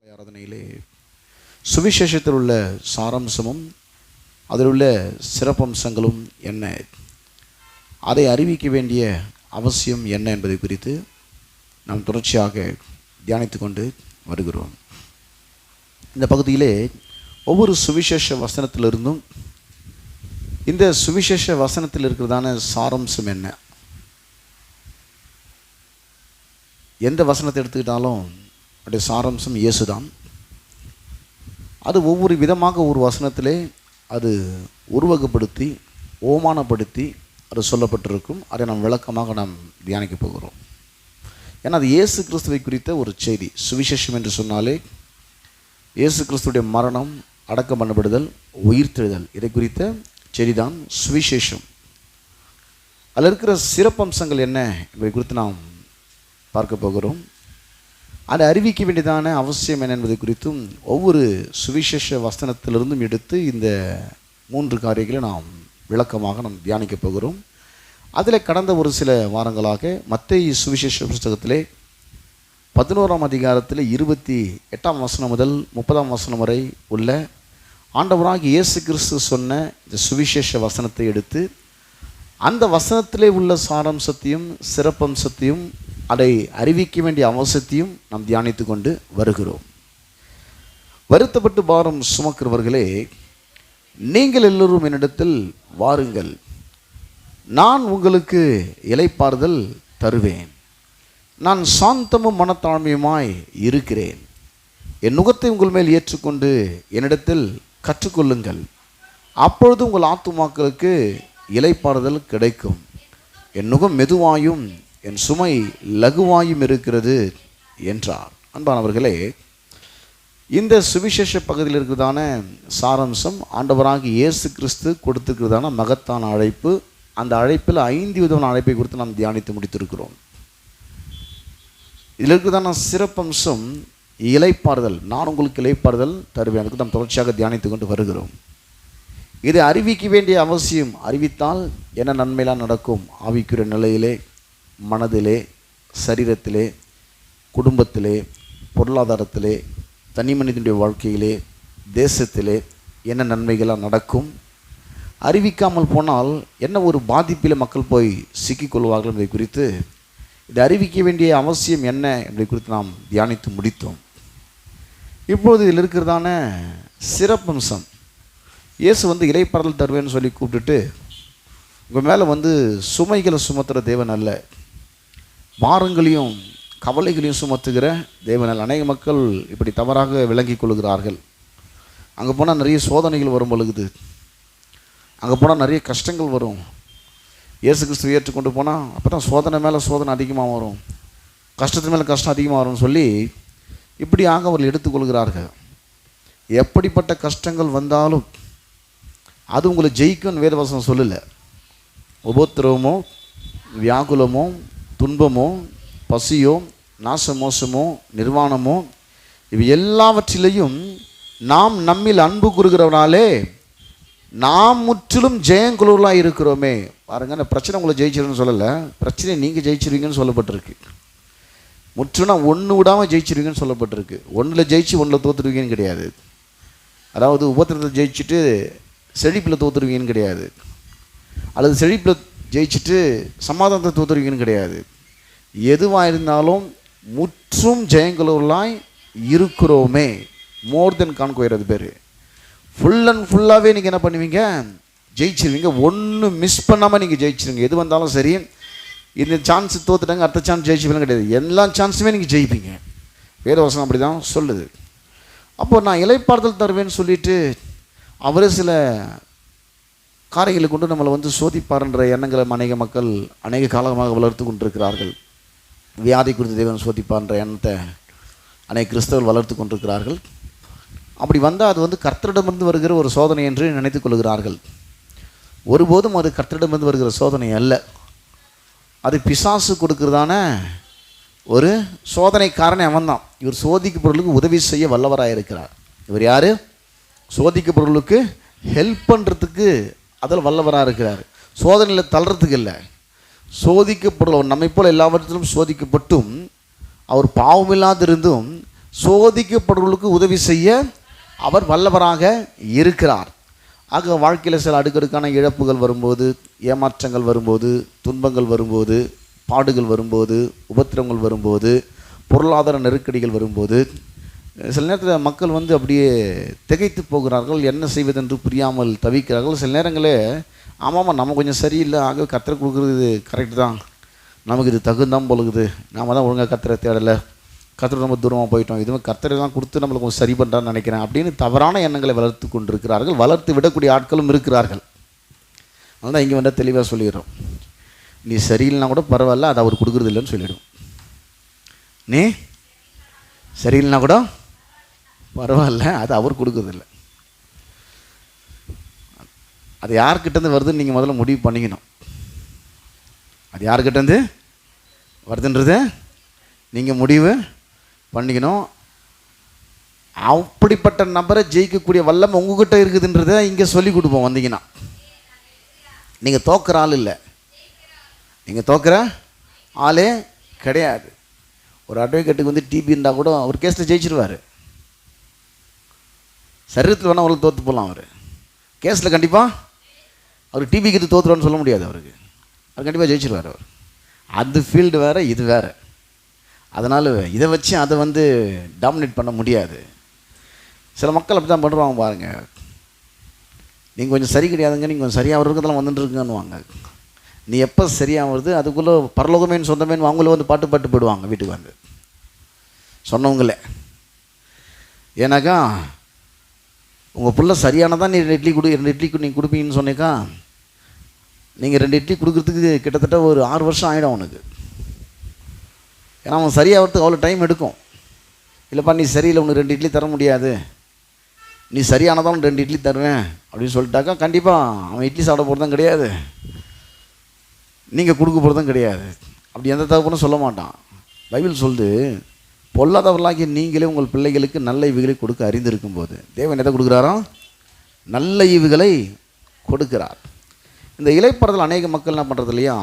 ஆராதனையிலே சுவிசேஷத்தில் உள்ள சாராம்சமும் அதில் உள்ள சிறப்பம்சங்களும் என்ன, அதை அறிவிக்க வேண்டிய அவசியம் என்ன என்பதை குறித்து நாம் தொடர்ச்சியாக தியானித்து கொண்டு வருகிறோம். இந்த பகுதியிலே ஒவ்வொரு சுவிசேஷ வசனத்திலிருந்தும் இந்த சுவிசேஷ வசனத்தில் இருக்கிறதான சாராம்சம் என்ன, எந்த வசனத்தை எடுத்துக்கிட்டாலும் அப்படியே சாராம்சம் இயேசுதான். அது ஒவ்வொரு விதமாக ஒரு வசனத்திலே அது உருவகப்படுத்தி ஓமானப்படுத்தி அது சொல்லப்பட்டிருக்கும். அதை நாம் விளக்கமாக நாம் தியானிக்க போகிறோம். ஏன்னா அது இயேசு கிறிஸ்துவை குறித்த ஒரு செய்தி. சுவிசேஷம் என்று சொன்னாலே இயேசு கிறிஸ்துடைய மரணம், அடக்கம் பண்ணப்படுதல், உயிர்த்தெழுதல், இதை குறித்த செய்திதான் சுவிசேஷம். அதில் இருக்கிற சிறப்பம்சங்கள் என்ன என்பதை குறித்து நாம் பார்க்க போகிறோம். அதை அறிவிக்க வேண்டியதான அவசியம் என்ன என்பதை குறித்தும் ஒவ்வொரு சுவிசேஷ வசனத்திலிருந்தும் எடுத்து இந்த 3 காரியங்களை நாம் விளக்கமாக நாம் தியானிக்க போகிறோம். அதில் கடந்த ஒரு சில வாரங்களாக மத்தேயு சுவிசேஷ புத்தகத்திலே 11ஆம் அதிகாரத்தில் 28ஆம் வசனம் முதல் 30ஆம் வசனம் வரை உள்ள ஆண்டவராகிய இயேசு கிறிஸ்து சொன்ன இந்த சுவிசேஷ வசனத்தை எடுத்து அந்த வசனத்திலே உள்ள சாராம்சத்தையும் சிறப்பம்சத்தையும் அதை அறிவிக்க வேண்டிய அவசியத்தையும் நாம் தியானித்து கொண்டு வருகிறோம். வருத்தப்பட்டு பாரம் சுமக்கிறவர்களே, நீங்கள் எல்லோரும் என்னிடத்தில் வாருங்கள், நான் உங்களுக்கு இளைப்பாறுதல் தருவேன். நான் சாந்தமும் மனத்தாழ்மையுமாய் இருக்கிறேன். என் நுகத்தை உங்கள் மேல் ஏற்றுக்கொண்டு என்னிடத்தில் கற்றுக்கொள்ளுங்கள், அப்பொழுது உங்கள் ஆத்துமாக்களுக்கு இளைப்பாறுதல் கிடைக்கும். என் நுகம் மெதுவாயும் என் சுமை லகுவாயும் இருக்கிறது என்றார். அன்பானவர்களே, இந்த சுவிசேஷ பகுதியில் இருக்கிறதான சாராம்சம் ஆண்டவராகிய இயேசு கிறிஸ்து கொடுத்திருக்கிறதான மகத்தான அழைப்பு. அந்த அழைப்பில் 5 விதமான அழைப்பை குறித்து நாம் தியானித்து முடித்திருக்கிறோம். இதில் இருக்கிறதான சிறப்பம்சம் இளைப்பாறுதல். நான் உங்களுக்கு இளைப்பாறுதல் தருவேன். அதுக்கு நாம் தொடர்ச்சியாக தியானித்து கொண்டு வருகிறோம். இதை அறிவிக்க வேண்டிய அவசியம். அறிவித்தால் என்ன நன்மையெல்லாம் நடக்கும்? ஆவிக்குரிய நிலையிலே, மனதிலே, சரீரத்திலே, குடும்பத்திலே, பொருளாதாரத்திலே, தனி மனிதனுடைய வாழ்க்கையிலே, தேசத்திலே என்ன நன்மைகளாக நடக்கும்? அறிவிக்காமல் போனால் என்ன ஒரு பாதிப்பில் மக்கள் போய் சிக்கிக்கொள்வார்கள் என்பதை குறித்து, இதை அறிவிக்க வேண்டிய அவசியம் என்ன என்பதை குறித்து நாம் தியானித்து முடித்தோம். இப்போது இதில் இருக்கிறதான சிறப்பம்சம், இயேசு இளைப்பாறுதல் தருவேன்னு சொல்லி கூப்பிட்டுட்டு உங்கள் மேலே சுமைகளை சுமத்துகிற தேவன் அல்ல, பாரங்களையும் கவலைகளையும் சுமத்துகிற தேவனால். அநேக மக்கள் இப்படி தவறாக விளங்கி கொள்கிறார்கள். அங்கே போனால் நிறைய சோதனைகள் வரும் பொழுது, அங்கே போனால் நிறைய கஷ்டங்கள் வரும். இயேசு கிறிஸ்துவை ஏற்றுக்கொண்டு போனால் அப்போ தான் சோதனை மேலே சோதனை அதிகமாக வரும், கஷ்டத்து மேலே கஷ்டம் அதிகமாக வரும்னு சொல்லி இப்படியாக அவர்கள் எடுத்துக்கொள்கிறார்கள். எப்படிப்பட்ட கஷ்டங்கள் வந்தாலும் அது உங்களை ஜெயிக்கும்னு வேதவசனம் சொல்லலை. உபத்திரவமோ, வியாகுலமோ, துன்பமோ, பசியோ, நாசமோசமோ, நிர்வாணமோ, இவை எல்லாவற்றிலையும் நாம் நம்மில் அன்பு கூறுகிறவனாலே நாம் முற்றிலும் ஜெயங்குழுவலாக இருக்கிறோமே. பாருங்கள், அந்த பிரச்சனை உங்களை ஜெயிச்சிருன்னு சொல்லலை, பிரச்சனையை நீங்கள் ஜெயிச்சிருவீங்கன்னு சொல்லப்பட்டிருக்கு. முற்றுனா 1 விடாமல் ஜெயிச்சிருவீங்கன்னு சொல்லப்பட்டிருக்கு. 1 ஜெயிச்சு 1 தோற்றுருவீங்கன்னு கிடையாது. அதாவது உபத்திரத்தை ஜெயிச்சுட்டு செழிப்பில் தோற்றுருவீங்கன்னு கிடையாது, அல்லது செழிப்பில் ஜெயிச்சுட்டு சமாதானத்தை தோற்றுருவீங்கன்னு கிடையாது. எதுவாக இருந்தாலும் முற்றும் ஜெயங்குழுவலாய் இருக்கிறோமே. மோர் தென் கான்கோயர் பேர். ஃபுல் அண்ட் ஃபுல்லாகவே நீங்கள் என்ன பண்ணுவீங்க? ஜெயிச்சிருவீங்க. 1 மிஸ் பண்ணாமல் நீங்கள் ஜெயிச்சிருவீங்க. எது வந்தாலும் சரி, இந்த சான்ஸ் தோத்துட்டாங்க, அடுத்த சான்ஸ் ஜெயிச்சுப்பீங்க கிடையாது, எல்லா சான்ஸுமே நீங்கள் ஜெயிப்பீங்க. வேதவசனம் அப்படி தான் சொல்லுது. அப்போது நான் இளைப்பாறுதல் தருவேன்னு சொல்லிட்டு அவரே சில காரியங்களை கொண்டு நம்மளை வந்து சோதிப்பார்ன்ற எண்ணங்களை அநேக மக்கள் அநேக காலமாக வளர்த்து கொண்டிருக்கிறார்கள். வியாதி குறித்து தேவன் சோதிப்பார்ன்ற எண்ணத்தை அநேக கிறிஸ்தவர்கள் வளர்த்து கொண்டிருக்கிறார்கள். அப்படி வந்தால் அது வந்து கர்த்தரிடமிருந்து வருகிற ஒரு சோதனை என்று நினைத்து கொள்கிறார்கள். ஒருபோதும் அது கர்த்தரிடமிருந்து வருகிற சோதனை அல்ல. அது பிசாசு கொடுக்கிறதான ஒரு சோதனைக்காரனே அவன்தான். இவர் சோதிக்கப்படுவர்களுக்கு உதவி செய்ய வல்லவராக இருக்கிறார். இவர் யார்? சோதிக்கப்படுவர்களுக்கு ஹெல்ப் பண்ணுறதுக்கு அதில் வல்லவராக இருக்கிறார். சோதனையில் தள்ளுறதுக்கு இல்லை. சோதிக்கப்படுவர் நம்மை போல் எல்லாவற்றிலும் சோதிக்கப்பட்டும் அவர் பாவமில்லாதிருந்தும் சோதிக்கப்படுவர்களுக்கு உதவி செய்ய அவர் வல்லவராக இருக்கிறார். ஆக வாழ்க்கையில் சில அடுக்கடுக்கான இழப்புகள் வரும்போது, ஏமாற்றங்கள் வரும்போது, துன்பங்கள் வரும்போது, பாடுகள் வரும்போது, உபத்திரங்கள் வரும்போது, பொருளாதார நெருக்கடிகள் வரும்போது சில நேரத்தில் மக்கள் வந்து அப்படியே திகைத்து போகிறார்கள். என்ன செய்வதென்று புரியாமல் தவிக்கிறார்கள். சில நேரங்களே ஆமாம் நம்ம கொஞ்சம் சரியில்லை, ஆக கர்த்தரை கொடுக்குறது கரெக்டு தான், நமக்கு இது தகுந்தான் போலுக்குது, நாம் தான் ஒழுங்காக கர்த்தரை தேடலை, கர்த்தர் ரொம்ப தூரமாக போயிட்டோம், இதுவும் கர்த்தரை தான் கொடுத்து நம்மளுக்கு கொஞ்சம் சரி பண்ணுறான்னு நினைக்கிறேன் அப்படின்னு தவறான எண்ணங்களை வளர்த்து கொண்டிருக்கிறார்கள். வளர்த்து விடக்கூடிய ஆட்களும் இருக்கிறார்கள். அதனால் தான் இங்கே வந்தால் தெளிவாக சொல்லிடுறோம். நீ சரியில்லைனா கூட பரவாயில்ல, அதை அவர் கொடுக்குறது இல்லைன்னு சொல்லிவிடும். நீ சரியில்லைனா கூட பரவாயில்ல, அது அவர் கொடுக்குறதில்லை. அது யார்கிட்டேருந்து வருதுன்னு நீங்கள் முதல்ல முடிவு பண்ணிக்கணும். அது யார்கிட்டேருந்து வருதுன்றதை நீங்கள் முடிவு பண்ணிக்கணும். அப்படிப்பட்ட நபரை ஜெயிக்கக்கூடிய வல்லமை உங்ககிட்ட இருக்குதுன்றதை இங்கே சொல்லி கொடுப்போம். வந்தீங்கன்னா நீங்கள் தோக்கிற ஆள் இல்லை, நீங்கள் தோக்கிற ஆளே கிடையாது. ஒரு அட்வொகேட்டுக்கு வந்து டிபி இருந்தால் கூட அவர் கேஸில் ஜெயிச்சிருவார். சரீரத்தில் வேணால் அவருக்கு தோற்று போகலாம். அவர் கேஸில் கண்டிப்பாக அவர் டிபிக்கு இது தோற்றுருவான்னு சொல்ல முடியாது. அவர் கண்டிப்பாக ஜெயிச்சிருவார். அவர் அது ஃபீல்டு வேறு, இது வேறு. அதனால் இதை வச்சு அதை வந்து டாமினேட் பண்ண முடியாது. சில மக்கள் அப்படி தான் பண்ணுறாங்க பாருங்கள். நீங்கள் கொஞ்சம் சரி கிடையாதுங்க, நீங்கள் கொஞ்சம் சரியாக இருக்கிறதெல்லாம் வந்துட்டுருக்குன்னுவாங்க. நீ எப்போ சரியாக வருது அதுக்குள்ளே பரலோகமேன்னு சொந்தமேன்னு அவங்கள வந்து பாட்டு போயிடுவாங்க வீட்டுக்கு வந்து சொன்னவங்களே. ஏன்னாக்கா உங்கள் பிள்ளை சரியானதான் நீ 2 இட்லி 2 இட்லி நீங்கள் கொடுப்பீங்கன்னு சொன்னேக்கா, நீங்கள் 2 இட்லி கொடுக்குறதுக்கு கிட்டத்தட்ட ஒரு 6 வருஷம் ஆகிடும் அவனுக்கு. ஏன்னா அவன் சரியாகிறதுக்கு அவ்வளோ டைம் எடுக்கும். இல்லைப்பா நீ சரியில்லை, உனக்கு 2 இட்லி தர முடியாது, நீ சரியானதான் 2 இட்லி தருவேன் அப்படின்னு சொல்லிட்டாக்கா கண்டிப்பாக அவன் இட்லி சாப்பிட போகிறதும் கிடையாது, நீங்கள் கொடுக்க போகிறதும் கிடையாது. அப்படி எந்த தகவலும் சொல்ல மாட்டான். பைபிள் சொல்லுது, பொல்லாதவர்களாகிய நீங்களே உங்கள் பிள்ளைகளுக்கு நல்ல ஈவுகளை கொடுக்க அறிந்திருக்கும் போது தேவன் எதை கொடுக்குறாரோ? நல்ல ஈவுகளை கொடுக்கிறார். இந்த இளைப்பாறுதல் அநேக மக்கள் என்ன பண்ணுறது இல்லையா,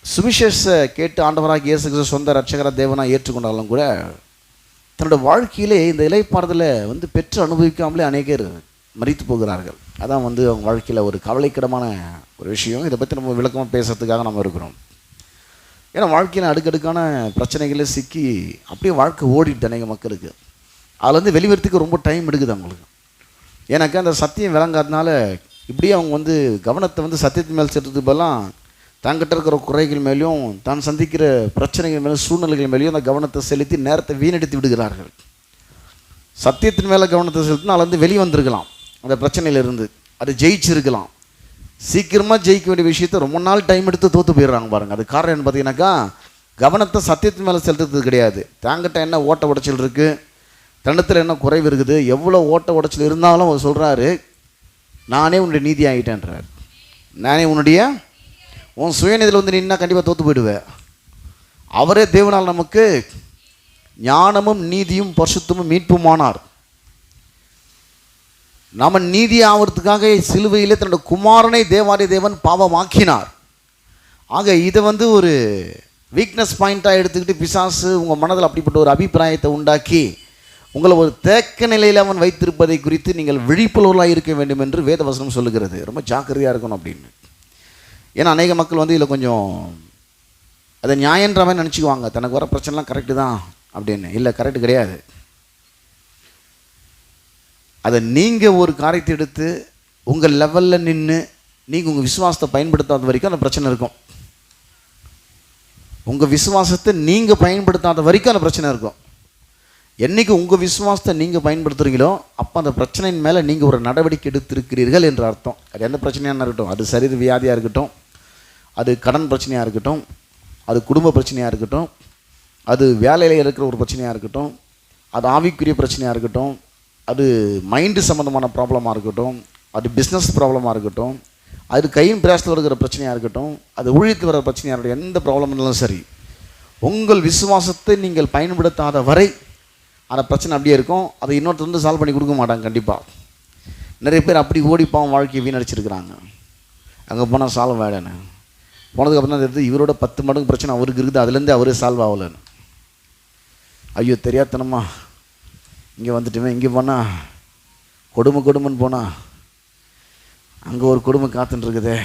சுவிசேஷ கேட்டு ஆண்டவராக இயேசு கிறிஸ்து சொந்த ரட்சகர தேவனாக ஏற்றுக்கொண்டாலும் கூட தன்னோட வாழ்க்கையிலே இந்த இளைப்பாறுதலை வந்து பெற்று அனுபவிக்காமலே அநேகர் மரித்து போகிறார்கள். அதான் வந்து அவங்க வாழ்க்கையில் ஒரு கவலைக்கிடமான ஒரு விஷயம். இதை பற்றி நம்ம விளக்கமாக பேசுறதுக்காக நம்ம இருக்கிறோம். ஏன்னா வாழ்க்கையில் அடுக்கடுக்கான பிரச்சனைகளை சிக்கி அப்படியே வாழ்க்கை ஓடிட்டு அநேக மக்களுக்கு அதுலேருந்து வெளிவரத்துக்கு ரொம்ப டைம் எடுக்குது அவங்களுக்கு. ஏன்னாக்கா அந்த சத்தியம் விளங்காதனால இப்படியே அவங்க வந்து கவனத்தை வந்து சத்தியத்தின் மேல் செலுத்துறதுக்கு பதிலாக தங்கிட்ட இருக்கிற குறைகள் மேலேயும் தான் சந்திக்கிற பிரச்சனைகள் மேலும் சூழ்நிலைகள் மேலேயும் அந்த கவனத்தை செலுத்தி நேரத்தை வீணடித்து விடுகிறார்கள். சத்தியத்தின் மேலே கவனத்தை செலுத்தினா அதுலேருந்து வெளியே வந்திருக்கலாம், அந்த பிரச்சனையிலிருந்து அது ஜெயிச்சிருக்கலாம். சீக்கிரமாக ஜெயிக்க வேண்டிய விஷயத்தை ரொம்ப நாள் டைம் எடுத்து தோற்று போயிடுறாங்க பாருங்கள். அது காரணம் என்ன பார்த்தீங்கன்னாக்கா, கவனத்தை சத்தியத்தின் மேலே செலுத்துறது கிடையாது. தாங்கிட்ட என்ன ஓட்ட உடைச்சல் இருக்குது, தன்னத்தில் என்ன குறைவு இருக்குது, எவ்வளோ ஓட்ட உடைச்சல் இருந்தாலும் அவர் சொல்கிறாரு, நானே உன்னுடைய நீதி ஆகிட்டேன்றார். நானே உன்னுடைய உன் சுயநிதியில் வந்து நின்னா கண்டிப்பாக தோற்று போயிடுவேன். அவரே தேவனால் நமக்கு ஞானமும் நீதியும் பரிசுத்தமும் மீட்புமானார். நம்ம நீதி ஆகிறதுக்காக சிலுவையிலே தன்னோட குமாரனை தேவாதி தேவன் பாவமாக்கினார். ஆக இதை வந்து ஒரு வீக்னஸ் பாயிண்ட்டாக எடுத்துக்கிட்டு பிசாசு உங்கள் மனதில் அப்படிப்பட்ட ஒரு அபிப்பிராயத்தை உண்டாக்கி உங்களை ஒரு தேக்க நிலையில் அவன் வைத்திருப்பதை குறித்து நீங்கள் விழிப்புணர்வாக இருக்க வேண்டும் என்று வேதவசனம் சொல்லுகிறது. ரொம்ப ஜாக்கிரதையாக இருக்கணும் அப்படின்னு. ஏன்னா அநேக மக்கள் வந்து இதில் கொஞ்சம் அதை நியாயன்ற மாதிரி நினச்சிக்குவாங்க. தனக்கு வர பிரச்சனைலாம் கரெக்டு தான் அப்படின்னு. இல்லை, கரெக்டு கிடையாது. அதை நீங்கள் ஒரு காரியத்தை எடுத்து உங்கள் லெவலில் நின்று நீங்கள் உங்கள் விசுவாசத்தை பயன்படுத்தாத வரைக்கும் அந்த பிரச்சனை இருக்கும். உங்கள் விசுவாசத்தை நீங்கள் பயன்படுத்தாத வரைக்கும் அந்த பிரச்சனை இருக்கும். என்றைக்கு உங்கள் விசுவாசத்தை நீங்கள் பயன்படுத்துகிறீங்களோ அப்போ அந்த பிரச்சனையின் மேலே நீங்கள் ஒரு நடவடிக்கை எடுத்திருக்கிறீர்கள் என்று அர்த்தம். அது எந்த பிரச்சனையாக இருக்கட்டும், அது சரீர வியாதியாக இருக்கட்டும், அது கடன் பிரச்சனையாக இருக்கட்டும், அது குடும்ப பிரச்சனையாக இருக்கட்டும், அது வேலையில் இருக்கிற ஒரு பிரச்சனையாக இருக்கட்டும், அது ஆவிக்குரிய பிரச்சனையாக இருக்கட்டும், அது மைண்டு சம்மந்தமான ப்ராப்ளமாக இருக்கட்டும், அது பிஸ்னஸ் ப்ராப்ளமாக இருக்கட்டும், அது கையின் பிரயாசத்தில் இருக்கிற பிரச்சனையாக இருக்கட்டும், அது ஊழியத்தில் வர பிரச்சனையாக இருக்கட்டும், எந்த ப்ராப்ளம் இருந்தாலும் சரி, உங்கள் விசுவாசத்தை நீங்கள் பயன்படுத்தாத வரை அந்த பிரச்சனை அப்படியே இருக்கும். அதை இன்னொருத்தர் வந்து சால்வ் பண்ணி கொடுக்க மாட்டாங்க. கண்டிப்பாக நிறைய பேர் அப்படி ஓடிப்பான் வாழ்க்கையை வீணடிச்சிருக்கிறாங்க. அங்கே போனால் சால்வ் ஆகிடனு போனதுக்கப்புறம் தான் தெரியுது இவரோட 10 மடங்கு பிரச்சனை அவருக்கு இருக்குது, அதுலேருந்து அவரே சால்வ் ஆகலைன்னு. ஐயோ தெரியாதனமா இங்கே வந்துட்டுமே, இங்கே போனால் கொடுமைன்னு போனால் அங்கே ஒரு கொடுமை காத்துன்னு இருக்குதே,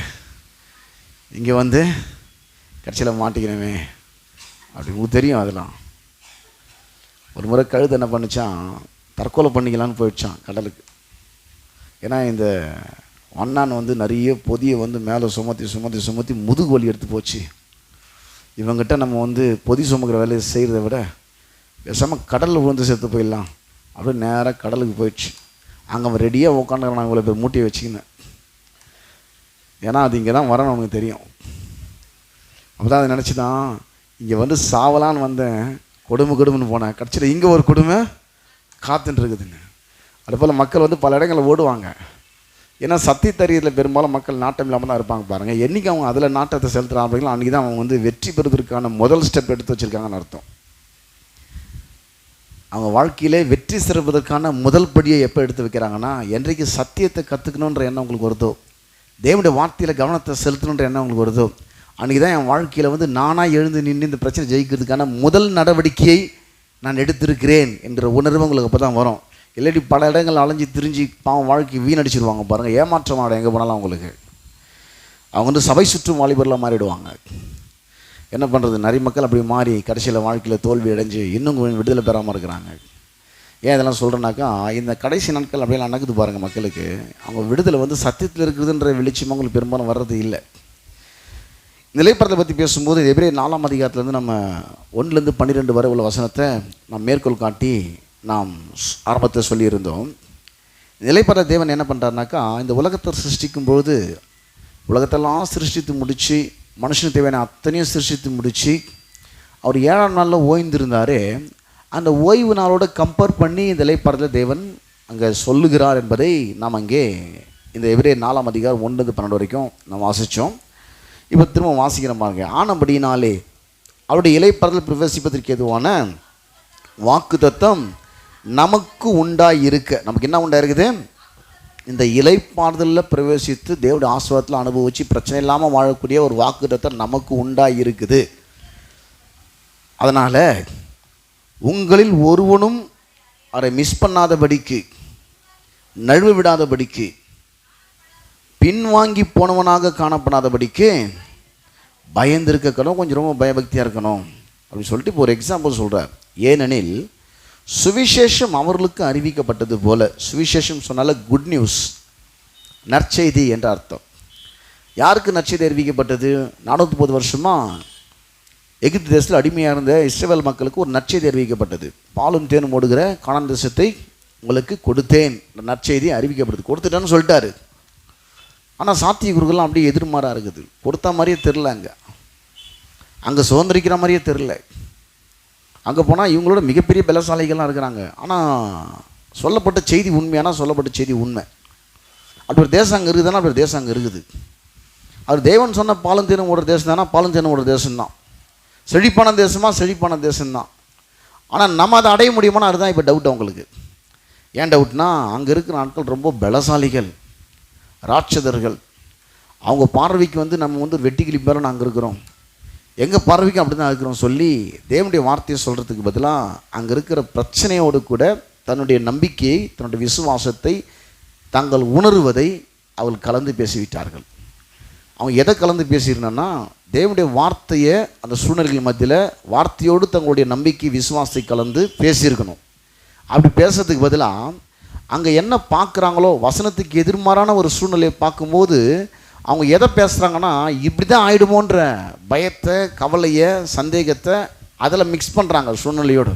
இங்கே வந்து கடைசியில் மாட்டிக்கிறேமே அப்படி உங்களுக்கு தெரியும். அதெல்லாம் ஒரு முறை கழுது என்ன பண்ணிச்சான், தற்கொலை பண்ணிக்கலான்னு போயிடுச்சான் கடலுக்கு. ஏன்னா இந்த அண்ணான் வந்து நிறைய பொதியை வந்து மேலே சுமத்தி முதுகு வலி எடுத்து போச்சு. இவங்கிட்ட நம்ம வந்து பொதி சுமக்கிற வேலையை செய்கிறத விட பேசாமல் கடலில் விழுந்து செத்து போயிடலாம் அப்படியே நேராக கடலுக்கு போயிடுச்சு. அங்கே அவன் ரெடியாக உட்காந்துக்கிறான் இவ்வளோ பேர் மூட்டையை வச்சுக்கின்னு. ஏன்னா அது இங்கே தான் வரணும் அவனுக்கு தெரியும். அப்போ தான் அதை நினச்சி தான் இங்கே வந்து சாவலான்னு வந்தேன், கொடுமைன்னு போனேன், கடைசியில் இங்கே ஒரு கொடுமை காத்துன்னு இருக்குதுங்க. அதுபோல் மக்கள் வந்து பல இடங்களில் ஓடுவாங்க. ஏன்னா சத்தியத்தறியத்தில் பெரும்பாலும் மக்கள் நாட்டம் இல்லாமல் தான் இருப்பாங்க பாருங்கள். என்றைக்கு அவங்க அதில் நாட்டத்தை செலுத்துகிறாங்களோ அன்றைக்கி தான் அவங்க வந்து வெற்றி பெறுவதற்கான முதல் ஸ்டெப் எடுத்து வச்சுருக்காங்கன்னு அர்த்தம். அவங்க வாழ்க்கையிலே வெற்றி சிறப்பதற்கான முதல் படியை எப்போ எடுத்து வைக்கிறாங்கன்னா, என்றைக்கு சத்தியத்தை கற்றுக்கணுன்ற எண்ணம் உங்களுக்கு வருதோ, தேவனுடைய வார்த்தையில் கவனத்தை செலுத்தணுன்ற எண்ணம் உங்களுக்கு வருதோ, அன்றைக்கி தான் என் வாழ்க்கையில் வந்து நானாக எழுந்து நின்று இந்த பிரச்சனை ஜெயிக்கிறதுக்கான முதல் நடவடிக்கையை நான் எடுத்திருக்கிறேன் என்கிற உணர்வு உங்களுக்கு அப்போ தான் வரும். இல்லாட்டி பல இடங்கள் அலைஞ்சி திரிஞ்சு பாவம் வாழ்க்கை வீணடிச்சிருவாங்க பாருங்கள். ஏமாற்றமாட எங்கே போனாலும் அவங்களுக்கு அவங்க வந்து சபை சுற்றும் வாலிபர்லாம் மாறிடுவாங்க. என்ன பண்ணுறது, நிறைய மக்கள் அப்படி மாறி கடைசியில் வாழ்க்கையில் தோல்வி அடைஞ்சு இன்னும் விடுதலை பெறாமல் இருக்கிறாங்க. ஏன் இதெல்லாம் சொல்கிறேன்னாக்கா, இந்த கடைசி நாட்கள் அப்படியெல்லாம் நடக்குது பாருங்கள். மக்களுக்கு அவங்க விடுதலை வந்து சத்தியத்தில் இருக்குதுன்ற வெளிச்சம் அவங்களுக்கு பெரும்பாலும் வர்றது இல்லை. நிலைப்பறத்தை பற்றி பேசும்போது எபிரேயர் 4ஆம் அதிகாரத்துலேருந்து நம்ம 1-12 வரை உள்ள வசனத்தை நாம் மேற்கோள் காட்டி நாம் ஆரம்பத்தை சொல்லியிருந்தோம். நிலைப்பற தேவன் என்ன பண்ணுறாருனாக்கா, இந்த உலகத்தை சிருஷ்டிக்கும்போது உலகத்தெல்லாம் சிருஷ்டித்து முடித்து மனுஷனுக்கு தேவையான அத்தனையும் சிருஷ்டித்து முடித்து அவர் 7ஆம் நாளில் ஓய்ந்திருந்தார். அந்த ஓய்வு நாளோடு கம்பேர் பண்ணி இந்த நிலைப்பறத்தில் தேவன் அங்கே சொல்லுகிறார் என்பதை நாம் அங்கே இந்த எபிரேயர் 4ஆம் அதிகாரம் 1-12 வரைக்கும் நாம் வாசித்தோம். இப்போ திரும்ப வாசிக்கிற பாருங்க. ஆனபடினாலே அவருடைய இலைப்பறத்தில் பிரவேசிப்பதற்கு எதுவான வாக்கு தத்தம் நமக்கு உண்டாயிருக்க, நமக்கு என்ன உண்டாயிருக்குது, இந்த இலைப்பாறுதலில் பிரவேசித்து தேவனுடைய ஆசீர்வாதத்தில் அனுபவித்து பிரச்சனை இல்லாமல் வாழக்கூடிய ஒரு வாக்கு தத்தம் நமக்கு உண்டாயிருக்குது. அதனால் உங்களில் ஒருவனும் அதை மிஸ் பண்ணாதபடிக்கு, நழுவ விடாதபடிக்கு, பின்வாங்கி போனவனாக காணப்படாதபடிக்கு பயந்திருக்கணும், கொஞ்சம் ரொம்ப பயபக்தியாக இருக்கணும் அப்படின்னு சொல்லிட்டு இப்போ ஒரு எக்ஸாம்பிள் சொல்கிறார். ஏனெனில் சுவிசேஷம் அவர்களுக்கு அறிவிக்கப்பட்டது போல, சுவிசேஷம் சொன்னால குட் நியூஸ், நற்செய்தி என்ற அர்த்தம். யாருக்கு நற்செய்தி அறிவிக்கப்பட்டது? 430 வருஷமாக எகிப்து தேசத்தில் அடிமையாக இருந்த இஸ்ரவேல் மக்களுக்கு ஒரு நற்செய்தி அறிவிக்கப்பட்டது. பாலும் தேனும் ஓடுகிற கானான் தேசத்தை உங்களுக்கு கொடுத்தேன், நற்செய்தி அறிவிக்கப்படுது. கொடுத்துட்டேன்னு சொல்லிட்டாரு. ஆனால் சாத்திய குருக்கெல்லாம் அப்படியே எதிர்மாறாக இருக்குது. கொடுத்தா மாதிரியே தெரில, அங்கே சுதந்திரிக்கிற மாதிரியே தெரில. அங்கே போனால் இவங்களோட மிகப்பெரிய பலசாலிகள்லாம் இருக்கிறாங்க. ஆனால் சொல்லப்பட்ட செய்தி உண்மையானா சொல்லப்பட்ட செய்தி உண்மை. அப்படி ஒரு தேசம் அங்கே இருக்குதுன்னா அப்படி ஒரு தேசம் அங்கே இருக்குது. அவர் தேவன் சொன்ன பாலும் தேனும் ஓடுற தேசம் தானே, பாலும் தேனும் ஓடுற தேசம்தான். செழிப்பான தேசமாக செழிப்பான தேசம்தான். ஆனால் நம்ம அதை அடைய முடியுமானா அதுதான் இப்போ டவுட் அவங்களுக்கு. ஏன் டவுட்னா, அங்கே இருக்கிற ஆட்கள் ரொம்ப பலசாலிகள், ராட்சதர்கள். அவங்க பார்வைக்கு வந்து நம்ம வந்து வெட்டி கிளிப்பாரு நாங்கள் இருக்கிறோம், எங்கள் பார்வைக்கு அப்படி தான் இருக்கிறோம் சொல்லி தேவனுடைய வார்த்தையை சொல்கிறதுக்கு பதிலாக அங்கே இருக்கிற பிரச்சனையோடு கூட தன்னுடைய நம்பிக்கையை, தன்னுடைய விசுவாசத்தை, தாங்கள் உணர்வதை அவள் கலந்து பேசிவிட்டார்கள். அவங்க எதை கலந்து பேசியிருந்தோன்னா, தேவனுடைய வார்த்தையை அந்த சூழ்நிலைகள் மத்தியில் வார்த்தையோடு தங்களுடைய நம்பிக்கை விசுவாசத்தை கலந்து பேசியிருக்கணும். அப்படி பேசுறதுக்கு பதிலாக அங்கே என்ன பார்க்குறாங்களோ, வசனத்துக்கு எதிர்மாறான ஒரு சூழ்நிலையை பார்க்கும்போது அவங்க எதை பேசுகிறாங்கன்னா, இப்படி தான் ஆகிடுமோன்ற பயத்தை, கவலையை, சந்தேகத்தை அதில் மிக்ஸ் பண்ணுறாங்க சூழ்நிலையோடு.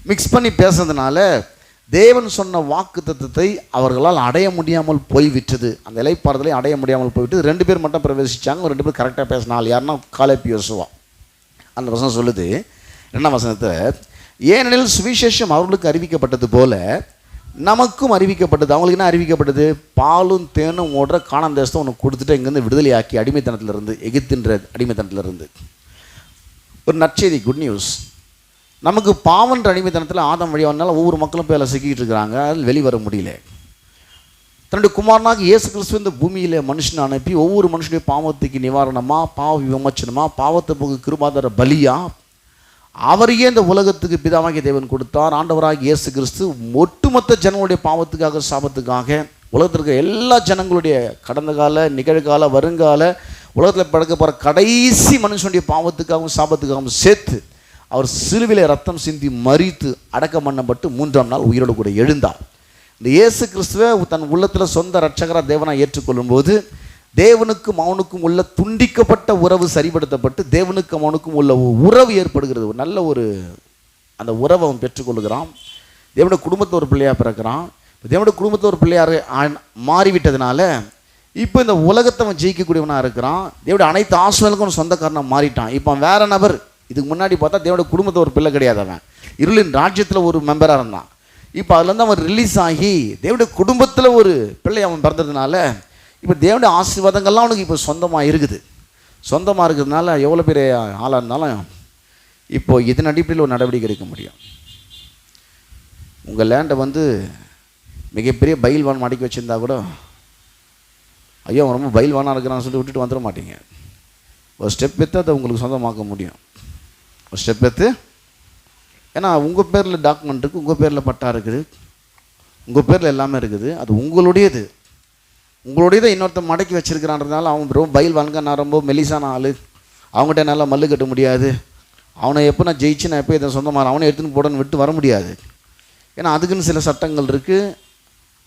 மிக்ஸ் பண்ணி பேசுறதுனால தேவன் சொன்ன வாக்கு தத்தத்தை அவர்களால் அடைய முடியாமல் போய்விட்டது. அந்த இளைப்பாறுதலை அடைய முடியாமல் போய்விட்டு 2 பேர் மட்டும் பிரவேசித்தாங்க. 2 பேர் கரெக்டாக பேசினாள். யாருன்னா காலேப் யோசுவா. அந்த வசனம் சொல்லுது 2ஆம் வசனத்தை, ஏனெனில் சுவிசேஷம் அவர்களுக்கு அறிவிக்கப்பட்டது போல நமக்கும் அறிவிக்கப்பட்டது. அவங்களுக்கு என்ன அறிவிக்கப்பட்டது? பாலும் தேனும் ஓடுற கானான் தேசத்தை உனக்கு கொடுத்துட்டு இங்கேருந்து விடுதலையாக்கி அடிமைத்தனத்திலிருந்து, எகிப்தின்ற அடிமைத்தனத்திலிருந்து ஒரு நற்செய்தி, குட் நியூஸ். நமக்கு பாவன்ற அடிமைத்தனத்தில் ஆதாம் வழியாக வந்தாலும் ஒவ்வொரு மக்களும் போய் அதில் சிக்கிட்டு இருக்கிறாங்க. அதில் வெளிவர முடியல. தன்னுடைய குமாரனாக இயேசு கிறிஸ்துவ இந்த பூமியில் மனுஷனை அனுப்பி ஒவ்வொரு மனுஷனுடைய பாவத்துக்கு நிவாரணமாக, பாவ விமோச்சனமாக, பாவத்தை போக்கு கிருபாதார பலியா அவரையே இந்த உலகத்துக்கு பிதாவாகிய தேவன் கொடுத்தார். ஆண்டவராகிய இயேசு கிறிஸ்து ஒட்டுமொத்த ஜனங்களுடைய பாவத்துக்காக, சாபத்துக்காக, உலகத்திற்கு எல்லா ஜனங்களுடைய கடந்த கால, நிகழ்கால, வருங்கால, உலகத்தில் பழக்க போகிற கடைசி மனுஷனுடைய பாவத்துக்காகவும் சாபத்துக்காகவும் சேர்த்து அவர் சிலுவிலே ரத்தம் சிந்தி மரித்து அடக்கம் பண்ணப்பட்டு 3ஆம் நாள் உயிரோடு கூட எழுந்தார். இந்த இயேசு கிறிஸ்துவை தன் உள்ளத்தில் சொந்த ரட்சகராக தேவனாக ஏற்றுக்கொள்ளும் போது தேவனுக்கும் அவனுக்கும் உள்ள துண்டிக்கப்பட்ட உறவு சரிபடுத்தப்பட்டு தேவனுக்கும் அவனுக்கும் உள்ள உறவு ஏற்படுகிறது. ஒரு நல்ல அந்த உறவை அவன் பெற்றுக்கொள்கிறான். தேவனுடைய குடும்பத்தில் ஒரு பிள்ளையாக பிறக்கிறான். தேவனுடைய குடும்பத்தில் ஒரு பிள்ளையாக மாறிவிட்டதுனால இப்போ இந்த உலகத்தை அவன் ஜெயிக்கக்கூடியவனாக இருக்கிறான். தேவனுடைய அனைத்து ஆசைகளுக்கும் சொந்தக்காரனாக மாறிட்டான். இப்போ அவன் வேற நபர். இதுக்கு முன்னாடி பார்த்தா தேவனுடைய குடும்பத்தை ஒரு பிள்ளை கிடையாது. அவன் இருளின் ராஜ்யத்தில் ஒரு மெம்பராக இருந்தான். இப்போ அதுலேருந்து அவன் ரிலீஸ் ஆகி தேவனுடைய குடும்பத்தில் ஒரு பிள்ளை அவன் பிறந்ததுனால இப்போ தேவனுடைய ஆசீர்வாதங்கள்லாம் அவனுக்கு இப்போ சொந்தமாக இருக்குது. சொந்தமாக இருக்கிறதுனால எவ்வளோ பெரிய ஆளாக இருந்தாலும் இப்போது இதன் அடிப்படையில் ஒரு நடவடிக்கை எடுக்க முடியும். உங்கள் லேண்டை மிகப்பெரிய பயில்வான் மடக்கி வச்சுருந்தா கூட, ஐயோ அவன் ரொம்ப பயில்வானாக இருக்கிறான்னு சொல்லிட்டு விட்டுட்டு வந்துட மாட்டீங்க. ஒரு ஸ்டெப் எடுத்து அதை உங்களுக்கு சொந்தமாக்க முடியும். ஒரு ஸ்டெப் எடுத்து, ஏன்னா உங்கள் பேரில் டாக்குமெண்ட் இருக்குது, உங்கள் பேரில் பட்டா இருக்குது, உங்கள் பேரில் எல்லாமே இருக்குது. அது உங்களுடையது. உங்களுடையதை இன்னொருத்தர் மடக்கி வச்சுருக்கிறான்றதுனால அவன் ரொம்ப பயில்வானுங்க, நான் ரொம்ப மெலிசான ஆள், அவங்ககிட்ட என்னால் மல்லு கட்ட முடியாது, அவனை எப்போ நான் ஜெயிச்சு நான் எப்போ இதை சொந்தமாக அவனை எடுத்துன்னு போடன்னு விட்டு வர முடியாது. ஏன்னா அதுக்குன்னு சில சட்டங்கள் இருக்குது.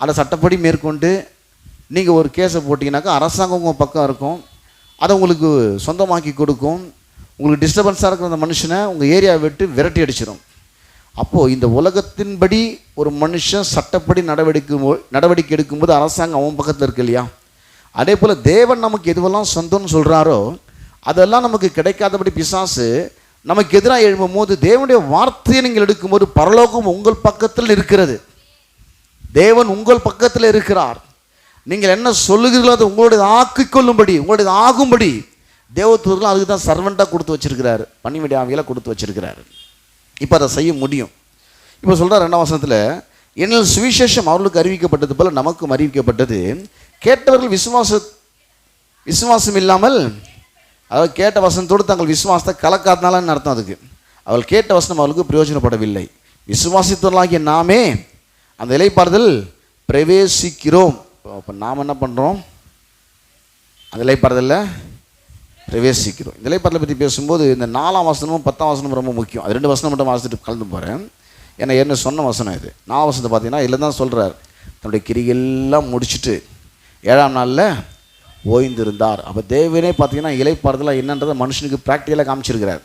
அதை சட்டப்படி மேற்கொண்டு நீங்கள் ஒரு கேஸை போட்டிங்கனாக்கா அரசாங்கம் உங்கள் பக்கம் இருக்கும். அதை உங்களுக்கு சொந்தமாக்கி கொடுக்கும். உங்களுக்கு டிஸ்டர்பன்ஸாக இருக்கிற அந்த மனுஷனை உங்கள் ஏரியாவை விட்டு விரட்டி அடிச்சிடும். அப்போது இந்த உலகத்தின்படி ஒரு மனுஷன் சட்டப்படி நடவடிக்கை எடுக்கும்போது அரசாங்கம் அவன் பக்கத்தில் இருக்கு இல்லையா? அதே போல் தேவன் நமக்கு எதுவெல்லாம் சொந்தம்னு சொல்கிறாரோ அதெல்லாம் நமக்கு கிடைக்காதபடி பிசாசு நமக்கு எதிராக எழும்பும் போது தேவனுடைய வார்த்தையை நீங்கள் எடுக்கும்போது பரலோகம் உங்கள் பக்கத்தில் இருக்கிறது. தேவன் உங்கள் பக்கத்தில் இருக்கிறார். நீங்கள் என்ன சொல்லுகிறீர்களோ அதை உங்களுடைய ஆக்கிக்கொள்ளும்படி, உங்களுடைய ஆகும்படி தேவதூதர்கள் அதுக்கு தான் சர்வெண்ட்டாக கொடுத்து வச்சிருக்கிறாரு, பணிவிடை ஆவியில் கொடுத்து வச்சிருக்கிறாரு. இப்போ அதை செய்ய முடியும். இப்போ சொல்கிறார் 2ஆம் வசனத்தில், என்னால் சுவிசேஷம் அவர்களுக்கு அறிவிக்கப்பட்டது போல நமக்கும் அறிவிக்கப்பட்டது. கேட்டவர்கள் விசுவாசம் இல்லாமல், அதாவது கேட்ட வசனத்தோடு தங்கள் விசுவாசத்தை கலக்காதனாலன்னு அர்த்தம். அதுக்கு அவள் கேட்ட வசனம் அவர்களுக்கு பிரயோஜனப்படவில்லை. விசுவாசித்தவர்களாகிய நாமே அந்த இளைப்பாறுதல் பிரவேசிக்கிறோம். அப்போ நாம் என்ன பண்ணுறோம்? அந்த இளைப்பாறுதலில் பிரவேசிக்கிறோம். இந்த இளைப்பாறுதலை பற்றி பேசும்போது இந்த 4ஆம் வசனமும் 10ஆம் வசனமும் ரொம்ப முக்கியம். அது 2 வசனம் மட்டும் வாசித்துட்டு கலந்து போகிறேன். ஏன்னா என்ன சொன்ன வசனம் இது. 4ஆம் வசனத்தை பார்த்தீங்கன்னா இதில் தான் சொல்கிறார், தன்னுடைய கிரிகெல்லாம் முடிச்சுட்டு 7ஆம் நாளில் ஓய்ந்திருந்தார். அப்போ தேவனே பார்த்தீங்கன்னா இளைப்பாறுதலாக என்னன்றதை மனுஷனுக்கு ப்ராக்டிக்கலாக காமிச்சிருக்கிறார்.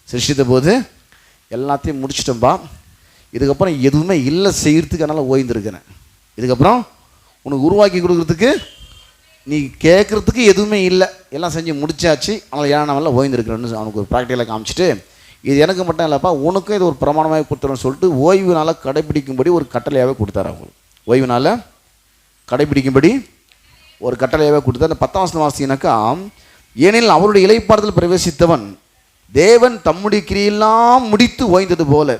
சிருஷ்டித்த போது எல்லாத்தையும் முடிச்சிட்டோம்பா, இதுக்கப்புறம் எதுவுமே இல்லை செய்கிறதுக்கு, அதனால் ஓய்ந்திருக்கிறேன். இதுக்கப்புறம் உனக்கு உருவாக்கி கொடுக்குறதுக்கு நீ கேட்குறதுக்கு எதுவுமே இல்லை, எல்லாம் செஞ்சு முடிச்சாச்சு, ஆனால் 7ஆம் நாளில் ஓய்ந்திருக்கிறேன்னு அவனுக்கு ஒரு ப்ராக்டிக்கலாக காமிச்சிட்டு, இது எனக்கு மட்டும் இல்லைப்பா உனக்கும் இது ஒரு பிரமாணமாக கொடுத்துருன்னு சொல்லிட்டு ஓய்வு நாளை கடைபிடிக்கும்படி ஒரு கட்டளையாகவே கொடுத்தாரு. அவங்களுக்கு ஓய்வு நாளை கடைபிடிக்கும்படி ஒரு கட்டளையாகவே கொடுத்தார். அந்த 10ஆம் வசனம் வாசினாக்கா, ஏனெனில் அவருடைய இளைப்பாறுதல் பிரவேசித்தவன் தேவன் தம்முடைய கிரியெல்லாம் முடித்து ஓய்ந்தது போல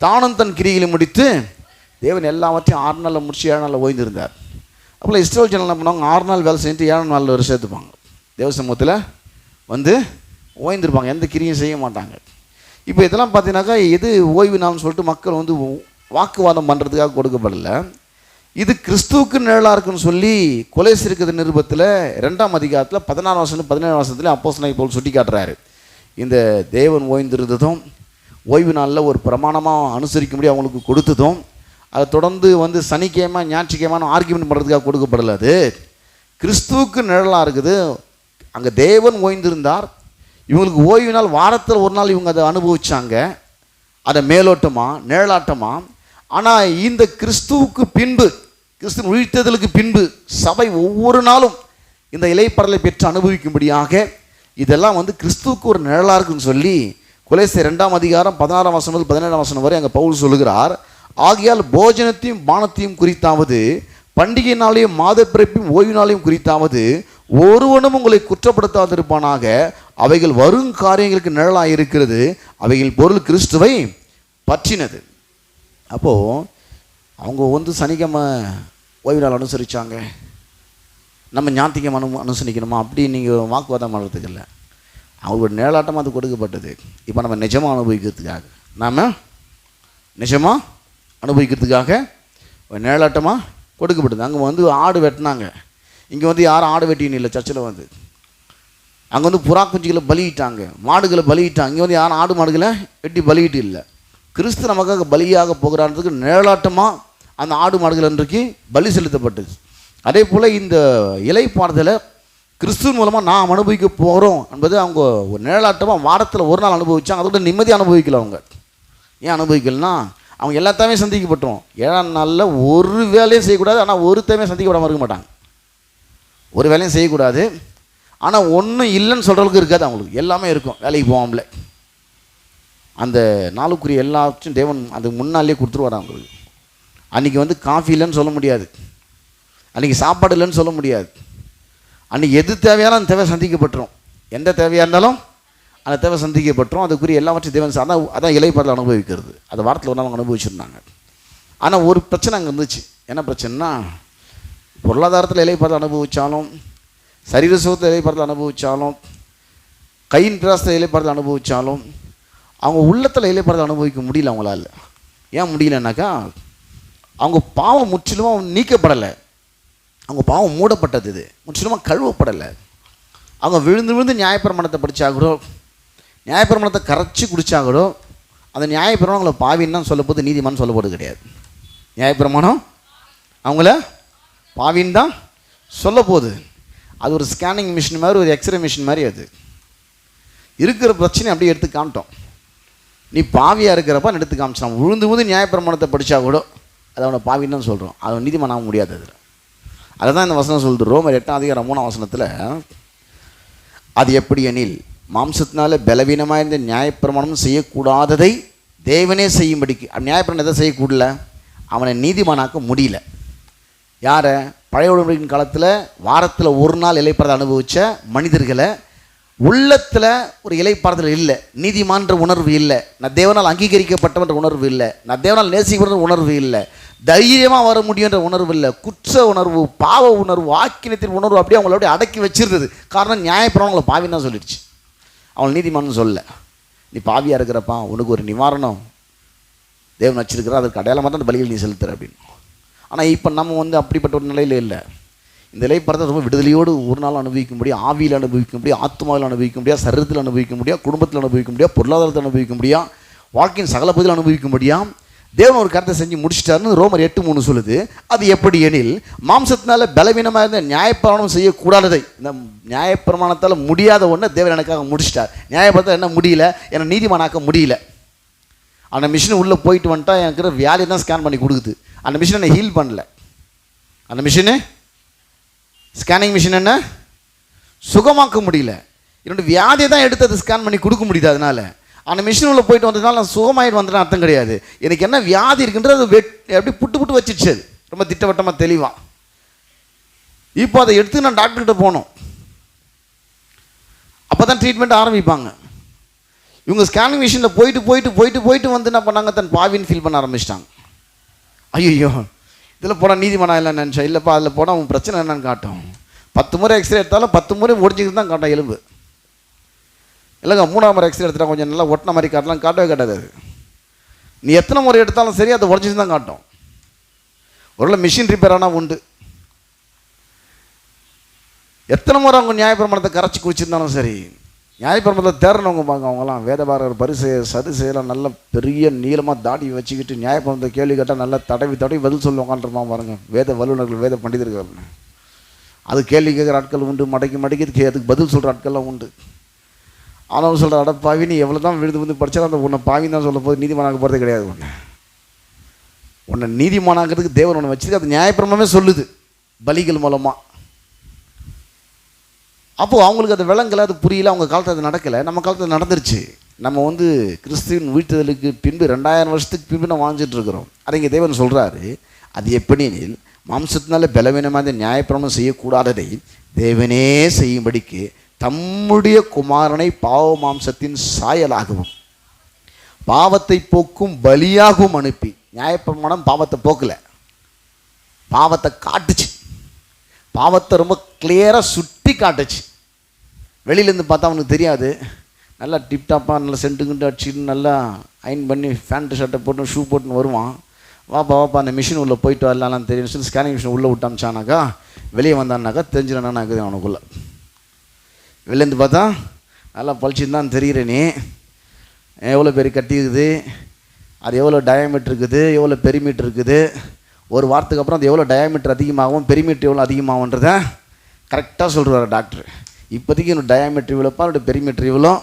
தானும் தன் கிரிகளை முடித்து, தேவன் எல்லாவற்றையும் 6 நாளில் முடிச்சு 7 நாளில் ஓய்ந்திருந்தார். அப்போ இஸ்ரவேல் ஜனங்கள் என்ன பண்ணுவாங்க? 6 நாள் வேலை செஞ்சுட்டு 7ஆம் நாளில் ஒரு சேர்த்துப்பாங்க. தேவ சமூகத்தில் ஓய்ந்திருப்பாங்க, எந்த கிரியும் செய்ய மாட்டாங்க. இப்போ இதெல்லாம் பார்த்தீங்கன்னாக்கா எது ஓய்வு நாள்னு சொல்லிட்டு மக்கள் வாக்குவாதம் பண்ணுறதுக்காக கொடுக்கப்படலை. இது கிறிஸ்துவுக்கு நிழலாக இருக்குன்னு சொல்லி கொலேசியர் நிருபத்தில் 2ஆம் அதிகாரத்தில் 16ஆம் வசனம் 17ஆம் வசனத்தில் அப்போஸ்தலனாகிய பவுல் சுட்டி காட்டுறாரு. இந்த தேவன் ஓய்ந்திருந்ததும் ஓய்வு நாளில் ஒரு பிரமாணமாக அனுசரிக்கும்படி அவங்களுக்கு கொடுத்ததும், அதை தொடர்ந்து சனிக்கிழமை ஞாயிற்றுக்கிழமை ஆர்கியூமெண்ட் பண்ணுறதுக்காக கொடுக்கப்படலை. அது கிறிஸ்துவுக்கு நிழலாக இருக்குது. அங்கே தேவன் ஓய்ந்திருந்தார். இவங்களுக்கு ஓய்வு நாள் வாரத்தில் ஒரு நாள் இவங்க அதை அனுபவிச்சாங்க. அதை மேலோட்டமா நிழலாட்டமா. ஆனால் இந்த கிறிஸ்துவுக்கு பின்பு, கிறிஸ்து உயிர்த்தெழுதலுக்கு பின்பு சபை ஒவ்வொரு நாளும் இந்த இலைப்பாறுதலை பெற்று அனுபவிக்கும்படியாக இதெல்லாம் கிறிஸ்துவுக்கு ஒரு நிழலாக இருக்குன்னு சொல்லி கொலோசியர் 2 அதிகாரம் 16 வசனம் முதல் 17 வசனம் வரை அங்கே பவுல் சொல்லுகிறார். ஆகையால் போஜனத்தையும் பானத்தையும் குறித்தாவது, பண்டிகை நாளையும் மாத பிறப்பையும் ஓய்வு நாளையும் குறித்தாவது ஒருவனும் உங்களை குற்றப்படுத்தாதிருப்பானாக, அவைகள் வரும் காரியங்களுக்கு நிழலாக இருக்கிறது, அவைகள் பொருள் கிறிஸ்துவை பற்றினது. அப்போது அவங்க சனிக்கிழமை ஓய்வு நாள் அனுசரித்தாங்க, நம்ம ஞாயிற்றுக்கிழமை அனுசரிக்கணுமா அப்படி நீங்கள் வாக்குவாதம் பண்ணுறதுக்கு இல்லை. அவங்களோட நிழலாட்டமாக அது கொடுக்கப்பட்டது. இப்போ நம்ம நிஜமாக அனுபவிக்கிறதுக்காக, நாம் நிஜமாக அனுபவிக்கிறதுக்காக நிழலாட்டமாக கொடுக்கப்பட்டது. அங்கே ஆடு வெட்டினாங்க, இங்கே யாரும் ஆடு வெட்டின்னு இல்லை. சர்ச்சில் அங்கே புறா குஞ்சுகளை பலியிட்டாங்க, மாடுகளை பலியிட்டாங்க. இங்கே யாரும் ஆடு மாடுகளை வெட்டி பலியிட்டு இல்லை. கிறிஸ்து நமக்காக பலியாக போகிறான்றதுக்கு நிழலாட்டமாக அந்த ஆடு மாடுகள் அன்றைக்கு பலி செலுத்தப்பட்டது. அதே போல் இந்த இலைப்பாறுதலை கிறிஸ்துவின் மூலமாக நாம் அனுபவிக்க போகிறோம் என்பது அவங்க ஒரு நிழலாட்டமாக வாரத்தில் ஒரு நாள் அனுபவித்தாங்க. அதோட நிம்மதி அனுபவிக்கல. அவங்க ஏன் அனுபவிக்கலன்னா, அவங்க எல்லாத்தையுமே சந்திக்கப்பட்டோம். 7ஆம் நாளில் ஒரு வேலையும் செய்யக்கூடாது, ஆனால் ஒருத்தையுமே சந்திக்கப்படாமல் இருக்க மாட்டாங்க. ஒரு வேலையும் செய்யக்கூடாது, ஆனால் ஒன்றும் இல்லைன்னு சொல்கிறவங்களுக்கு இருக்காது. அவங்களுக்கு எல்லாமே இருக்கும். வேலைக்கு போகாமலே அந்த நாளுக்குரிய எல்லாத்தையும் தேவன் அதுக்கு முன்னாலே கொடுத்துருவார் அவங்களுக்கு. அன்றைக்கி காஃபி இல்லைன்னு சொல்ல முடியாது, அன்றைக்கி சாப்பாடு இல்லைன்னு சொல்ல முடியாது. அன்றைக்கி எது தேவையாலும் அந்த தேவை சந்திக்கப்பட்டுரும். எந்த தேவையாக இருந்தாலும் அந்த தேவை சந்திக்கப்பட்டுரும். அதுக்குரிய எல்லாவற்றையும் தேவன் அதான் இலைப்பாறுதல் அனுபவிக்கிறது. அதை வாரத்தில் ஒரு நாள் அவங்க அனுபவிச்சிருந்தாங்க. ஆனால் ஒரு பிரச்சனை அங்கே இருந்துச்சு. என்ன பிரச்சனைனா, பொருளாதாரத்தில் இலைப்பாறுதல் அனுபவித்தாலும், சரீர சுகத்தில் இலைப்பாறுதல் அனுபவித்தாலும், கையின் பிரயாசத்தில் இலைப்பாறுதல் அனுபவித்தாலும், அவங்க உள்ளத்தில் இலைப்பாறுதல் அனுபவிக்க முடியல அவங்களால. ஏன் முடியலன்னாக்கா, அவங்க பாவம் முற்றிலுமாக நீக்கப்படலை, அவங்க பாவம் மூடப்பட்டது, இது முற்றிலுமாக கழுவப்படலை. அவங்க விழுந்து விழுந்து நியாயப்பிரமாணத்தை படித்தாகூடோ, நியாயப்பிரமாணத்தை கரைச்சி குடித்தாகூடோ, அந்த நியாயப்பிரமாணம் அவங்கள பாவின்னு தான் சொல்லப்போது, நீதிமான்னு சொல்லப்போது கிடையாது. நியாயப்பிரமாணம் அவங்கள பாவின்னு தான் சொல்ல போகுது. அது ஒரு ஸ்கேனிங் மிஷின் மாதிரி, ஒரு எக்ஸ்ரே மிஷின் மாதிரி. அது இருக்கிற பிரச்சனை அப்படியே எடுத்து காமிட்டோம். நீ பாவியாக இருக்கிறப்ப எடுத்து காமிச்சான். விழுந்து விழுந்து நியாயப்பிரமாணத்தை படித்தா கூட அதை அவனை பாவின்னு தான் சொல்கிறோம். அவன் நீதிமான் ஆக முடியாது. அதில் அதை தான் இந்த வசனம் சொல்லுது. ரோமர் 8 அதிகாரம் 3 வசனத்தில், அது எப்படி எனில் மாம்சத்தினால பலவீனமாக இருந்த நியாயப்பிரமாணம் செய்யக்கூடாததை தேவனே செய்யும்படிக்கு. நியாயப்பிரமாணம் எதை செய்யக்கூடல, அவனை நீதிமானாக்க முடியல. யாரை? பழைய உடன்படிக்கையின் காலத்தில் வாரத்தில் ஒரு நாள் இலைப்பாறுதல் அனுபவித்த மனிதர்களை உள்ளத்தில் ஒரு இலைப்பாறுதல் இல்லை, நீதிமான்ற உணர்வு இல்லை, நான் தேவனால் அங்கீகரிக்கப்பட்டவன்ற உணர்வு இல்லை, நான் தேவனால் நேசிக்கப்படுற உணர்வு இல்லை, தைரியமாக வர முடியுன்ற உணர்வு இல்லை, குற்ற உணர்வு, பாவ உணர்வு, ஆக்கினத்தின் உணர்வு அப்படியே அவங்களோட அடக்கி வச்சிருந்தது. காரணம் நியாயப்பிரமாணம் அவங்களை பாவின்னு தான் சொல்லிடுச்சு, அவங்களை நீதிமான்னு சொல்ல. நீ பாவியாக இருக்கிறப்பா, உனக்கு ஒரு நிவாரணம் தேவன் வச்சிருக்கிற, அதுக்கு அடையாளமாக தான் அந்த பலிகள் நீ செலுத்துற அப்படின்னு. ஆனால் இப்போ நம்ம அப்படிப்பட்ட ஒரு நிலையில் இல்லை. இந்த இலைப்பாறுதல் ரொம்ப விடுதலையோடு ஒரு நாள் அனுபவிக்க முடியும், ஆவியில் அனுபவிக்க முடியும், ஆத்மாவில் அனுபவிக்க முடியாது, சரீரத்தில் அனுபவிக்க முடியாது, குடும்பத்தில் அனுபவிக்க முடியாது, பொருளாதாரத்தில் அனுபவிக்க முடியாது, வாழ்க்கையின் சகல பகுதியில் அனுபவிக்க முடியாது. தேவன் ஒரு கருத்தை செஞ்சு முடிச்சிட்டாருன்னு ரோமர் 8:3 சொல்லுது. அது எப்படி எனில் மாம்சத்தினால பலவீனமாக இருந்த நியாயப்பிரமாணம் செய்யக்கூடாததை, இந்த நியாயப்பிரமாணத்தால் முடியாத ஒன்றை தேவன் எனக்காக முடிச்சிட்டார். நியாயப்பிரமாணத்தால் என்ன முடியல, என்னை நீதிமானாக்க முடியல. அந்த மிஷின் உள்ளே போயிட்டு வந்துட்டா எனக்கு வியாதியை தான் ஸ்கேன் பண்ணி கொடுக்குது. அந்த மிஷினை என்னை ஹீல் பண்ணல. அந்த மிஷினு ஸ்கேனிங் மிஷின் என்ன சுகமாக்க முடியல, என்னோடய வியாதியை தான் எடுத்து அதை ஸ்கேன் பண்ணி கொடுக்க முடியுது. அதனால் அந்த மிஷின் உள்ள போயிட்டு வந்ததுனால நான் சுகமாயிட்டு வந்துட்டேன் அர்த்தம் கிடையாது. எனக்கு என்ன வியாதி இருக்குன்றது எப்படி புட்டு புட்டு வச்சிடுச்சு. அது ரொம்ப திட்டவட்டமாக தெளிவாக. இப்போ அதை எடுத்து நான் டாக்டர்கிட்ட போனோம், அப்போ தான் ட்ரீட்மெண்ட் ஆரம்பிப்பாங்க. இவங்க ஸ்கேனிங் மிஷினில் போயிட்டு போயிட்டு போயிட்டு போயிட்டு வந்து என்ன பண்ணாங்க, தன் பாவின்னு ஃபீல் பண்ண ஆரம்பிச்சிட்டாங்க. ஐயோ இதில் போனால் நீதிமானா இல்லைன்னு நினச்சேன். இல்லைப்பா, அதில் போனால் அவன் பிரச்சனை என்னன்னு காட்டும். 10 முறை எக்ஸ்ரே எடுத்தாலும் 10 முறை ஒடிஞ்சிக்கிட்டு தான் காட்டும் எலும்பு. இல்லைங்க, 3ஆம் முறை எக்ஸ்ரே எடுத்துட்டா கொஞ்சம் நல்லா ஒட்டின மாதிரி காட்டலாம், காட்டவே காட்டாது. அது நீ எத்தனை முறை எடுத்தாலும் சரி, அதை உடஞ்சிட்டு தான் காட்டும். ஒருவேளை மிஷின் ரிப்பேர் ஆனால் உண்டு. எத்தனை முறை அவங்க நியாயப்பிரமாணத்தை கரைச்சி குடிச்சிருந்தாலும் சரி, நியாயப்பிரமாணத்தில் தேர்றவங்க பாங்க, அவங்களாம் வேதபாரர் பரிசெயர் சதுசெயலாம் நல்ல பெரிய நீளமாக தாடி வச்சுக்கிட்டு நியாயப்பிரமாணத்தை கேள்வி கேட்டால் நல்லா தடவி தடவி பதில் சொல்ல உட்காந்துருப்பான் பாருங்க. வேத வல்லுநர்கள், வேத பண்டிதர்கள். அது கேள்வி கேட்குற ஆட்கள் உண்டு, மடக்கி மடக்கி அதுக்கு பதில் சொல்கிற ஆட்கள்லாம் உண்டு. ஆனால் சொல்கிற அட பாவி, நீ எவ்வளோ தான் விழுந்து வந்து படித்தாலும் அந்த உன்னை பாவின்னு தான் சொல்ல போது, நீதிமானாக்க போகிறதே கிடையாது. உன்னை நீதிமானாக்கிறதுக்கு தேவன் ஒன்று வச்சுருக்கு. அது நியாயப்பிரமாணமே சொல்லுது பலிகள் மூலமாக. அப்போது அவங்களுக்கு அது விளங்கலை, அது புரியல, அவங்க காலத்தில் அது நடக்கலை. நம்ம காலத்தில் நடந்துருச்சு. நம்ம வந்து கிறிஸ்துவின் வீழ்த்துதலுக்கு பின்பு 2000 வருஷத்துக்கு பின்பு நம்ம வாழ்ந்துட்டு இருக்கிறோம். அதை இங்கே தேவன் சொல்கிறாரு, அது எப்படினில் மாம்சத்தினால பலவீனமாக நியாயப்பிரமாணம் செய்யக்கூடாததை தேவனே செய்யும்படிக்கு தம்முடைய குமாரனை பாவ மாம்சத்தின் சாயலாகவும் பாவத்தை போக்கும் பலியாகவும் அனுப்பி. நியாயப்பிரமாணம் பாவத்தை போக்கலை, பாவத்தை காட்டுச்சு. பாவத்தை ரொம்ப கிளியராக சுட்டி காட்டுச்சு. வெளியிலேருந்து பார்த்தா அவனுக்கு தெரியாது. நல்லா டிப்டாப்பாக நல்லா சென்ட்டுக்கிட்டு அடிச்சுட்டு நல்லா அயன் பண்ணி ஃபேண்ட்டு ஷர்ட்டை போட்டு ஷூ போட்டுன்னு வருவான். வாப்பா அந்த மிஷின் உள்ளே போயிட்டு வரலாம் தெரியும் சொல்லி ஸ்கேனிங் மிஷின் உள்ளே விட்டாமிச்சானாக்கா வெளியே வந்தான்னாக்கா தெரிஞ்சிடனா இருக்குது அவனுக்குள்ளே. வெளிலேருந்து பார்த்தா நல்லா பழிச்சுன்னு தான் தெரிகிற நீ எவ்வளோ பெரிய கட்டி இருக்குது, அது எவ்வளோ டயாமீட்டர் இருக்குது, எவ்வளோ பெரிமீட்டர் இருக்குது. ஒரு வாரத்துக்கு அப்புறம் அது எவ்வளோ டயாமீட்டர் அதிகமாகும், பெரிமீட்டர் எவ்வளோ அதிகமாகுன்றதை கரெக்டாக சொல்கிறார் டாக்டர். இப்போதைக்கு என்னோட டயாமீட்டர் இவ்வளோப்பா, என்னோட பெரிமீட்டர் இவ்வளோ.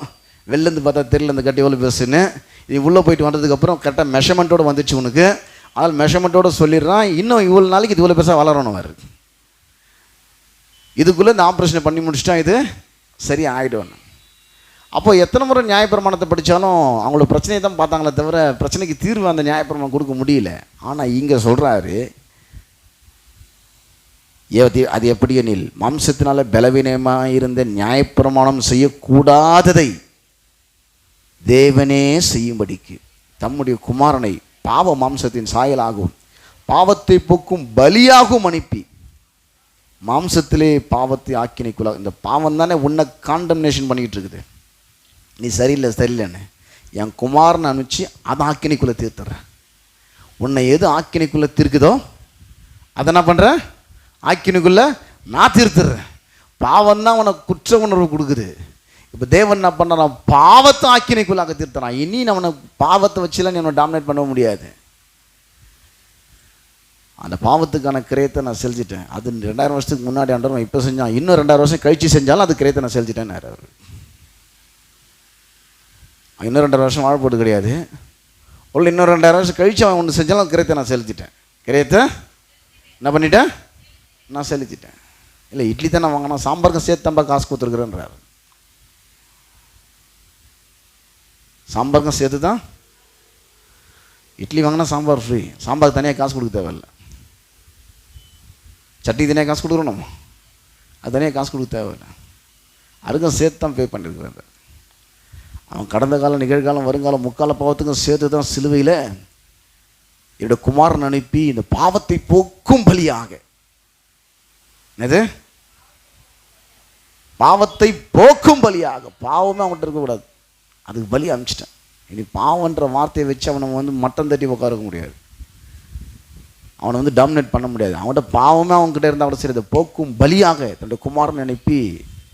வெளிலேருந்து பார்த்தா தெரியல அந்த கட்டி எவ்வளோ பெருசுன்னு. இது உள்ளே போயிட்டு வந்ததுக்கப்புறம் கரெக்டாக மெஷர்மெண்ட்டோடு வந்துச்சு உனக்கு. அதனால் மெஷர்மெண்ட்டோடு சொல்லிடுறான், இன்னும் இவ்வளோ நாளைக்கு இது இவ்வளோ பெருசாக வளரணும் வருது. இதுக்குள்ளே இந்த ஆப்ரேஷனை பண்ணி முடிச்சிட்டா இது சரி ஆகிடும். அப்போ எத்தனை முறை நியாயப்பிரமாணத்தை படித்தாலும் அவங்களோட பிரச்சனையை தான் பார்த்தாங்களே தவிர பிரச்சனைக்கு தீர்வு அந்த நியாயப்பிரமாணம் கொடுக்க முடியல. ஆனால் இங்கே சொல்கிறாரு, அது எப்படி எனில் மாம்சத்தினால பலவீனமாக இருந்த நியாயப்பிரமாணம் செய்யக்கூடாததை தேவனே செய்யும்படிக்கு தம்முடைய குமாரனை பாவ மாம்சத்தின் சாயலாகவும் பாவத்தை போக்கும் பலியாகவும் அனுப்பி. மாம்சத்திலே பாவத்தை ஆக்கினைக்குள்ள, இந்த பாவம் தானே உன்னை காண்டம்னேஷன் பண்ணிக்கிட்டு இருக்குது. நீ சரியில்லைன்னு என் குமாரனை அனுப்பிச்சு அதை ஆக்கினைக்குள்ளே தீர்த்துறேன். உன்னை எது ஆக்கினைக்குள்ளே தீர்க்குதோ அதை என்ன பண்ணுறேன், ஆக்கினைக்குள்ளே நான் தீர்த்துறேன். பாவம் தான் உனக்கு குற்ற உணர்வு கொடுக்குது. இப்போ தேவன் என்ன பண்ணுறான், பாவத்தை ஆக்கினைக்குள்ளாக தீர்த்துறான். இனி நான் பாவத்தை வச்சுலாம் நீ உன்னை டாமினேட் பண்ண முடியாது. அந்த பாவத்துக்கான கிரயத்தை நான் செலுத்திட்டேன். அது 2000 வருஷத்துக்கு முன்னாடி ஆண்டவன் இப்போ செஞ்சான், இன்னும் 2000 வருஷம் கழிச்சு செஞ்சாலும் அது கிரயத்தை நான் செலுத்திட்டேன். அவர் இன்னும் 2000 வருஷம் வாழப்போது கிடையாது. உள்ள இன்னும் 2000 வருஷம் கழிச்சு அவன் ஒன்று செஞ்சாலும் கிரயத்தை நான் செலுத்திட்டேன். கிரயத்தை என்ன பண்ணிட்டேன், நான் செலுத்திட்டேன். இல்லை இட்லி தான் நான் வாங்கினா சாம்பாருக்கு சேர்த்து தம்பா காசு கொடுத்துருக்குறேன்றார். சாம்பாருக்கும் சேர்த்து தான். இட்லி வாங்கினா சாம்பார் ஃப்ரீ, சாம்பாருக்கு தனியாக காசு கொடுக்க தேவையில்லை. சட்னி தனியாக காசு கொடுக்குறோம், அது தனியாக காசு கொடுக்க தேவையில்லை. அதுக்கும் சேர்த்து தான் பே பண்ணியிருக்கிறாங்க. அவன் கடந்த காலம், நிகழ்காலம், வருங்காலம், முக்கால பாவத்துக்கும் சேர்த்து தான் சிலுவையில் என்னுடைய குமாரன் அனுப்பி இந்த பாவத்தை போக்கும் பலியாக. என்னது பாவத்தை போக்கும் பலியாக? பாவமே அவன்கிட்ட இருக்கக்கூடாது, அதுக்கு பலி அனுப்பிச்சிட்டேன். இனி பாவன்ற வார்த்தையை வச்சு அவனை மட்டம் தட்டி உட்கார முடியாது, அவனை டாமினேட் பண்ண முடியாது. அவன்கிட்ட பாவமே அவன்கிட்ட இருந்தால் கூட சரி, அதை போக்கும் பலியாக தன்னுடைய குமாரன் அனுப்பி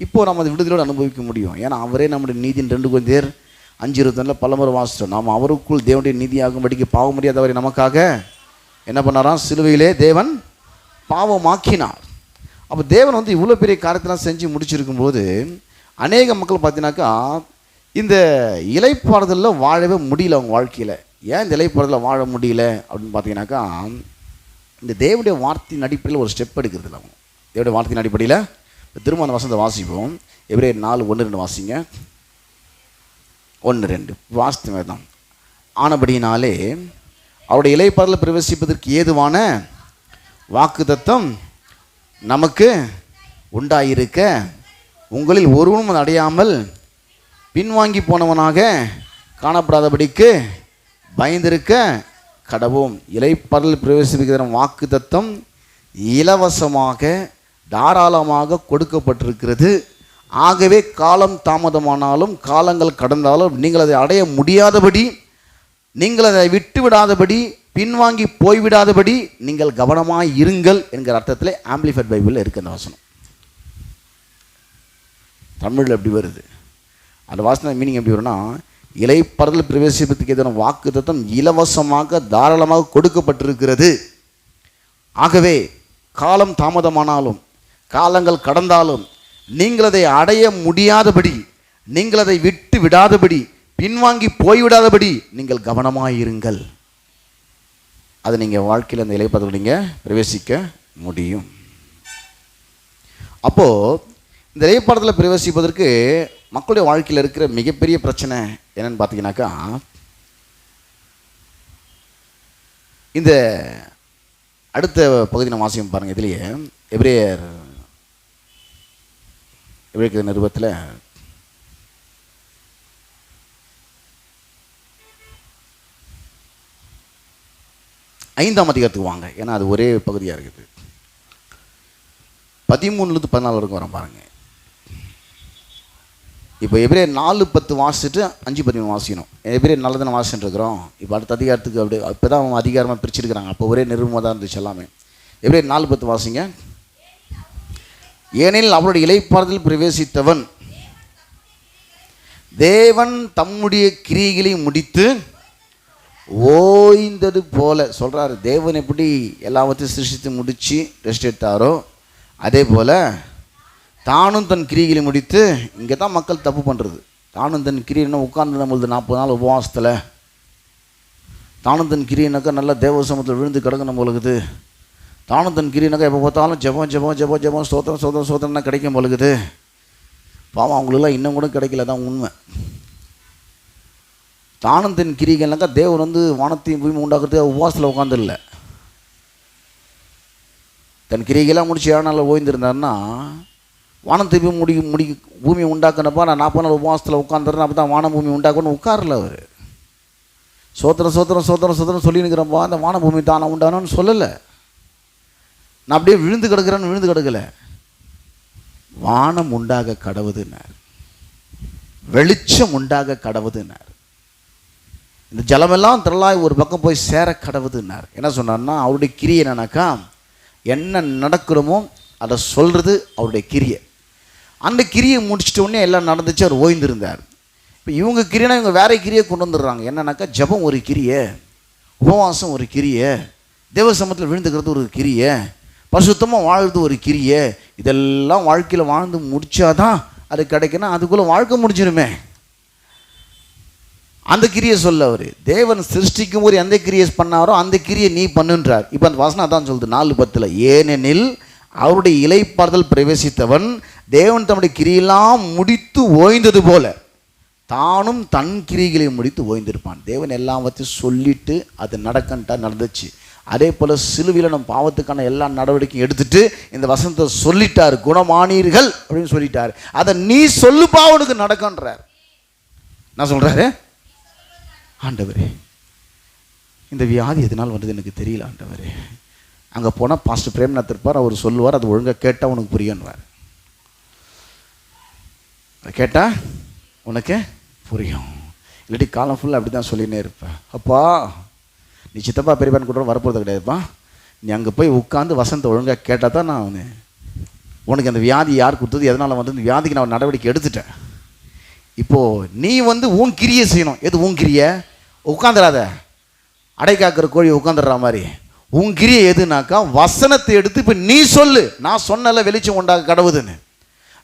இப்போது நம்ம அதை விடுதலோடு அனுபவிக்க முடியும். ஏன்னா அவரே நம்முடைய நீதியின் 2 Corinthians 5:21 பலமுறை வாசித்தோம். நாம் அவருக்குள் தேவனுடைய நீதியாகும்படிக்கு பாவம் முடியாதவரை நமக்காக என்ன பண்ணாராம், சிலுவையிலே தேவன் பாவமாக்கினார். அப்போ தேவன் இவ்வளோ பெரிய காரியத்தெல்லாம் செஞ்சு முடிச்சிருக்கும்போது அநேக மக்கள் பார்த்தீங்கன்னாக்கா இந்த இளைப்பாறுதலில் வாழவே முடியல அவங்க வாழ்க்கையில். ஏன் இந்த இளைப்பாறுதலில் வாழ முடியல அப்படின்னு பார்த்தீங்கன்னாக்கா, இந்த தேவனுடைய வார்த்தையின் அடிப்படையில் ஒரு ஸ்டெப் எடுக்கிறது இல்லை. அவங்க தேவனுடைய வார்த்தையின் அடிப்படையில் திரும்ப அந்த வசனத்தை வாசிப்போம். எபிரேயர் 4:1-2 வாசிங்க. 1-2 வாசித்த தான். ஆனபடியினாலே அவருடைய இளைப்பாறுதலில் பிரவேசிப்பதற்கு ஏதுவான வாக்குத்தத்தம் நமக்கு உண்டாயிருக்க உங்களில் ஒருவனும் அடையாமல் பின்வாங்கி போனவனாக காணப்படாதபடிக்கு பயந்திருக்க கடவோம். இளைப்பாறுதலில் பிரவேசிக்கிற வாக்குத்தத்தம் இலவசமாக தாராளமாக கொடுக்கப்பட்டிருக்கிறது. ஆகவே காலம் தாமதமானாலும் காலங்கள் கடந்தாலும் நீங்கள் அதை அடைய முடியாதபடி, நீங்கள் அதை விட்டு விடாதபடி, பின்வாங்கி போய்விடாதபடி நீங்கள் கவனமாக இருங்கள் என்கிற அர்த்தத்தில் ஆம்பிளிஃபைட் பைபிளில் இருக்குது அந்த வசனம். தமிழில் எப்படி வருது அந்த வாசனை மீனிங் எப்படி வரும்னா, இளைப்பாறுதல் பிரவேசிப்பதற்கு எதிரான வாக்குத்தத்தம் இலவசமாக தாராளமாக கொடுக்கப்பட்டிருக்கிறது. ஆகவே காலம் தாமதமானாலும் காலங்கள் கடந்தாலும் நீங்கள் அதை அடைய முடியாதபடி நீங்கள் அதை விட்டு விடாதபடி, பின்வாங்கி போய்விடாதபடி நீங்கள் கவனமாயிருங்கள். அதை நீங்கள் வாழ்க்கையில் அந்த இளைப்பாறுதல் நீங்கள் பிரவேசிக்க முடியும். அப்போது இந்த இளைப்பாறுதலை பிரவேசிப்பதற்கு மக்களுடைய வாழ்க்கையில் இருக்கிற மிகப்பெரிய பிரச்சனை என்னன்னு பார்த்தீங்கன்னாக்கா, இந்த அடுத்த பகுதி நம்ம வாசியம் பாருங்கள். இதுலேயே எபிரேயர் நிருபத்தில் 5ஆம் அதிகாரத்துக்கு வாங்க. ஏன்னா அது ஒரே பகுதியாக இருக்குது. 13 to 14 வரைக்கும் வரோம் பாருங்கள். இப்போ எபிரேயர் 4:10 வாசிச்சுட்டு 5:13 வாசிக்கணும். எபிரேயர் நல்ல தானே வாசிச்சுட்டு இருக்கிறோம். இப்போ அடுத்த அதிகாரத்துக்கு அப்படி இப்போ தான் அவங்க அதிகாரமாக பிரிச்சிருக்கிறாங்க. அப்போ ஒரே நிருபமாக தான் இருந்துச்சு எல்லாமே. எபிரேயர் 4:10 வாசிங்க. ஏனெனில் அவருடைய இளைப்பாறுதல் பிரவேசித்தவன் தேவன் தம்முடைய கிரியைகளை முடித்து ஓய்ந்தது போல சொல்கிறாரு. தேவன் எப்படி எல்லாவற்றையும் சிருஷ்டித்து முடித்து ரெஸ்ட் எடுத்தாரோ அதே போல் தானும் தன் கிரிகளை முடித்து, இங்கே தான் மக்கள் தப்பு பண்ணுறது. தானும் தன் கிரியைன்னா உட்கார்ந்து நம்மளது 40 நாள் உபவாசத்தில், தானும் தன் கிரியைனாக்கா நல்லா தேவ சமூகத்தில் விழுந்து கிடக்கு நம்மளுக்குது. தானும் தன் கிரியைனாக்கா எப்போ பார்த்தாலும் ஜெபம் ஜெபம் ஜெபம் ஜெபம் சோத்திரம் சோத்திரம் சோத்திரம்னா கிடைக்கும் பொழுது பாவம் அவங்களுக்கெல்லாம் இன்னும் கூட கிடைக்கல. தான் உண்மை. தானும் தன் கிரிகள்னாக்கா தேவன் வந்து வானத்தையும் பூமி உண்டாக்குறதுக்கு உபவாசத்தில் உட்காந்துடல. தன் கிரிகெல்லாம் முடிச்சு 7 நாளில் ஓய்ந்திருந்தாருன்னா வானத்தை பூமி உண்டாக்குனப்பா நான் 40 நாள் உபவாசத்தில் உட்காந்துறேன், அப்போ தான் வானம் பூமி உண்டாக்கணும்னு உட்காரல அவர். சோத்திரம் சோத்திரம் சோத்திரம் சோத்திரம் சொல்லி நிற்கிறப்பா அந்த வான பூமி தானே உண்டானோன்னு சொல்லலை. நான் அப்படியே விழுந்து கிடக்கிறேன்னு விழுந்து கிடக்கல. வானம் உண்டாக கடவுதுன்னார், வெளிச்சம் உண்டாக கடவுதுன்னார், இந்த ஜலமெல்லாம் திரளாய் ஒரு பக்கம் போய் சேர கடவுதுன்னார். என்ன சொன்னார்னா அவருடைய கிரியை என்னன்னாக்கா, என்ன நடக்கிறோமோ அதை சொல்கிறது அவருடைய கிரியை. அந்த கிரியை முடிச்சிட்ட உடனே எல்லாம் நடந்துச்சு, அவர் ஓய்ந்திருந்தார். இப்போ இவங்க கிரியனா இவங்க வேற கிரியை கொண்டு வந்துடுறாங்க. என்னன்னாக்கா ஜபம் ஒரு கிரியை, உபவாசம் ஒரு கிரியை, தேவ சமூகத்தில் விழுந்துக்கிறது ஒரு கிரியை, பரிசுத்தமாக வாழ்றது ஒரு கிரியை. இதெல்லாம் வாழ்க்கையில் வாழ்ந்து முடிச்சாதான் அது கிடைக்கணும். அதுக்குள்ளே வாழ்க்கை முடிஞ்சிருமே. அந்த கிரியை சொல்ல அவர் தேவன் சிருஷ்டிக்கும் போது எந்த கிரியை பண்ணாரோ அந்த கிரியை நீ பண்ணுன்றார். இப்போ அந்த வசனம் அதான் சொல்லுது 4:10. ஏனெனில் அவருடைய இளைப்பாறுதல் பிரவேசித்தவன் தேவன் தம்முடைய கிரியெல்லாம் முடித்து ஓய்ந்தது போல தானும் தன் கிரிகளை முடித்து ஓய்ந்திருப்பான். தேவன் எல்லாவற்றையும் சொல்லிட்டு அது நடக்கன்ட்டா நடந்துச்சு. அதே போல் சிலுவையில் நம்ம பாவத்துக்கான எல்லா நடவடிக்கையும் எடுத்துட்டு இந்த வசனத்தை சொல்லிட்டார், குணமானீர்கள் அப்படின்னு சொல்லிட்டார். அதை நீ சொல்லுப்பா உனக்கு நடக்கன்றார். நான் சொல்கிறாரு, ஆண்டவரே இந்த வியாதி எதனால் வந்தது எனக்கு தெரியல ஆண்டவரே. அங்கே போனால் பாஸ்டர் பிரேம்நாத் இருப்பார், அவர் சொல்லுவார், அது ஒழுங்காக கேட்டால் உனக்கு புரியும்வார். அதை கேட்டால் உனக்கு புரியும், இல்லாட்டி காலம் ஃபுல்லாக அப்படி தான் சொல்லினே இருப்பேன். அப்பா நீ சித்தப்பா பெரியப்பான்னு கூட வரப்போகிறது கிடையாதுப்பா, நீ அங்கே போய் உட்காந்து வசனத்தை ஒழுங்காக கேட்டால் தான் நான் உனக்கு அந்த வியாதி யார் கொடுத்தது எதனால் வந்து இந்த வியாதிக்கு நான் நடவடிக்கை எடுத்துட்டேன். இப்போது நீ வந்து உன் கிரியை செய்யணும். எது உன் கிரியை? உட்காந்துடாத, அடை காக்கிற கோழி உட்காந்துடுற மாதிரி. உன் கிரியை எதுனாக்கா வசனத்தை எடுத்து இப்போ நீ சொல்லு. நான் சொன்னல வெளிச்சம் உண்டாக கடவுதுன்னு,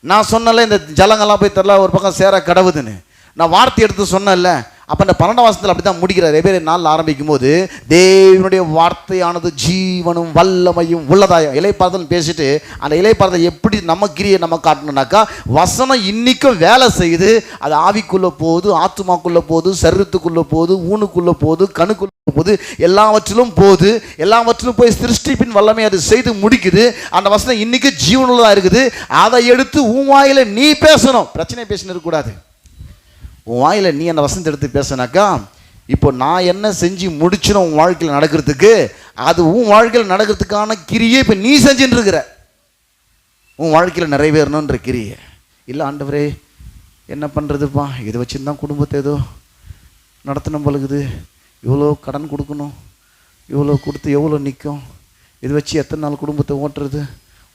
நான் சொன்னல இந்த ஜலங்கள்லாம் போய் தரல ஒரு பக்கம் சேர கடவுதுன்னு, நான் வார்த்தை எடுத்து சொன்னல. அப்போ இந்த 12ஆம் வசனத்தில் அப்படி தான் முடிக்கிறார். எபிரேயர் 4 ஆரம்பிக்கும் போது தேவனுடைய வார்த்தையானது ஜீவனும் வல்லமையும் உள்ளதாயும் இளைப்பாறுதல் பேசிட்டு அந்த இளைப்பாறுதல் எப்படி நம்ம கிரியை நம்ம காட்டணும்னாக்கா வசனம் இன்னைக்கும் வேலை செய்யுது. அது ஆவிக்குள்ளே போகுது, ஆத்துமாக்குள்ளே போகுது, சரீரத்துக்குள்ளே போகுது, ஊனுக்குள்ளே போகுது, கணுக்குள்ளே போகுது, எல்லாவற்றிலும் போகுது. எல்லாவற்றிலும் போய் சிருஷ்டிப்பின் வல்லமை அது செய்து முடிக்குது. அந்த வசனம் இன்னைக்கு ஜீவனுள்ளதாக இருக்குது. அதை எடுத்து உன் வாயில நீ பேசணும். பிரச்சனை பேசினு இருக்கக்கூடாது. உன் வாயில் நீ அந்த வசனத்தை எடுத்து பேசினாக்கா இப்போ நான் என்ன செஞ்சு முடிச்சுனோம் உன் வாழ்க்கையில் நடக்கிறதுக்கு, அது உன் வாழ்க்கையில் நடக்கிறதுக்கான கிரியை இப்போ நீ செஞ்சுட்டு இருக்கிற, உன் வாழ்க்கையில் நிறைவேறணுன்ற கிரியை. இல்லை ஆண்டவரே என்ன பண்ணுறதுப்பா, இதை வச்சுருந்தான் குடும்பத்தை ஏதோ நடத்தணும் பழகுது, இவ்வளோ கடன் கொடுக்கணும், இவ்வளோ கொடுத்து எவ்வளோ நிற்கும், இதை வச்சு எத்தனை நாள் குடும்பத்தை ஓட்டுறது,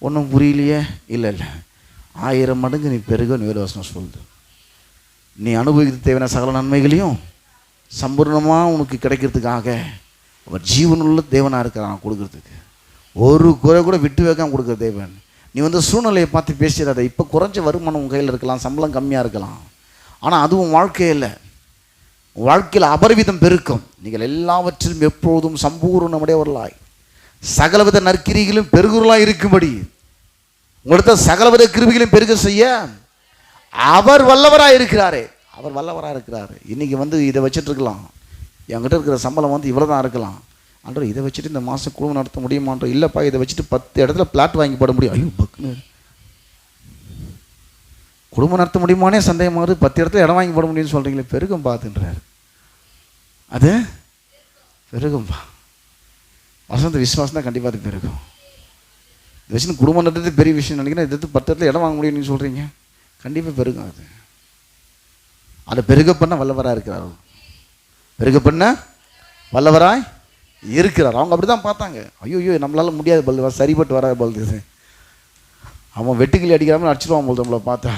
ஒன்றும் புரியலையே. இல்லை 1000 மடங்கு நீ பெருகுன்னு வேறு வசனம் சொல்லுது. நீ அனுபவிக்க தேவையான சகல நன்மைகளையும் சம்பூர்ணமாக உனக்கு கிடைக்கிறதுக்காக அவர் ஜீவனுள்ள தேவனாக இருக்கிறான் கொடுக்கறதுக்கு. ஒரு குறை கூட விட்டு வைக்காம கொடுக்குற தேவன். நீ வந்து சூழ்நிலையை பார்த்து பேசிடாத. இப்போ குறைஞ்ச வருமானம் உங்கள் கையில் இருக்கலாம், சம்பளம் கம்மியாக இருக்கலாம், ஆனால் அதுவும் வாழ்க்கையே இல்லை. வாழ்க்கையில் அபரிவிதம் பெருக்கும். நீங்கள் எல்லாவற்றிலும் எப்போதும் சம்பூர்ணமுடையவர்களாய் சகலவித நற்கிரிகளும் பெருகுறலாய் இருக்கும்படி உங்களிடத்த சகலவித கிருபிகளையும் பெருக செய்ய அவர் வல்லவராக இருக்கிறாரே. அவர் வல்லவராக இருக்கிறாரு. இன்னைக்கு இதை வச்சுட்டு இருக்கலாம், என்கிட்ட இருக்கிற சம்பளம் இவ்வளோ தான் இருக்கலாம். ஆண்டவர் இதை வச்சுட்டு இந்த மாதம் குடும்பம் நடத்த முடியுமான்ற, இல்லைப்பா இதை வச்சுட்டு 10 இடத்துல பிளாட் வாங்கி போட முடியும். ஐயோ பக்குன்னு குடும்பம் நடத்த முடியுமானே சந்தேகமாகுது. 10 இடத்துல இடம் வாங்கி போட முடியும்னு சொல்கிறீங்களே, பெருகும் பார்த்துன்றாரு. அது பெருகும்பா. வசந்த விசுவாசம் தான் கண்டிப்பாக அது பெருகும். இதை வச்சு குடும்பம் நடத்துறது பெரிய விஷயம் நினைக்கிறேன். இதை 10 இடத்துல இடம் வாங்க முடியும்னு சொல்கிறீங்க, கண்டிப்பாக பெருகும். அது அதை பெருக பண்ண வல்லவராக இருக்கிறார். பெருக பண்ண வல்லவராய் இருக்கிறார். அவங்க அப்படி தான் பார்த்தாங்க. ஐயோ நம்மளால முடியாது பல், சரிப்பட்டு வராது பல், அவன் வெட்டுக்கிளி அடிக்காமல் அடிச்சிடுவான் போல் நம்மளை பார்த்தா.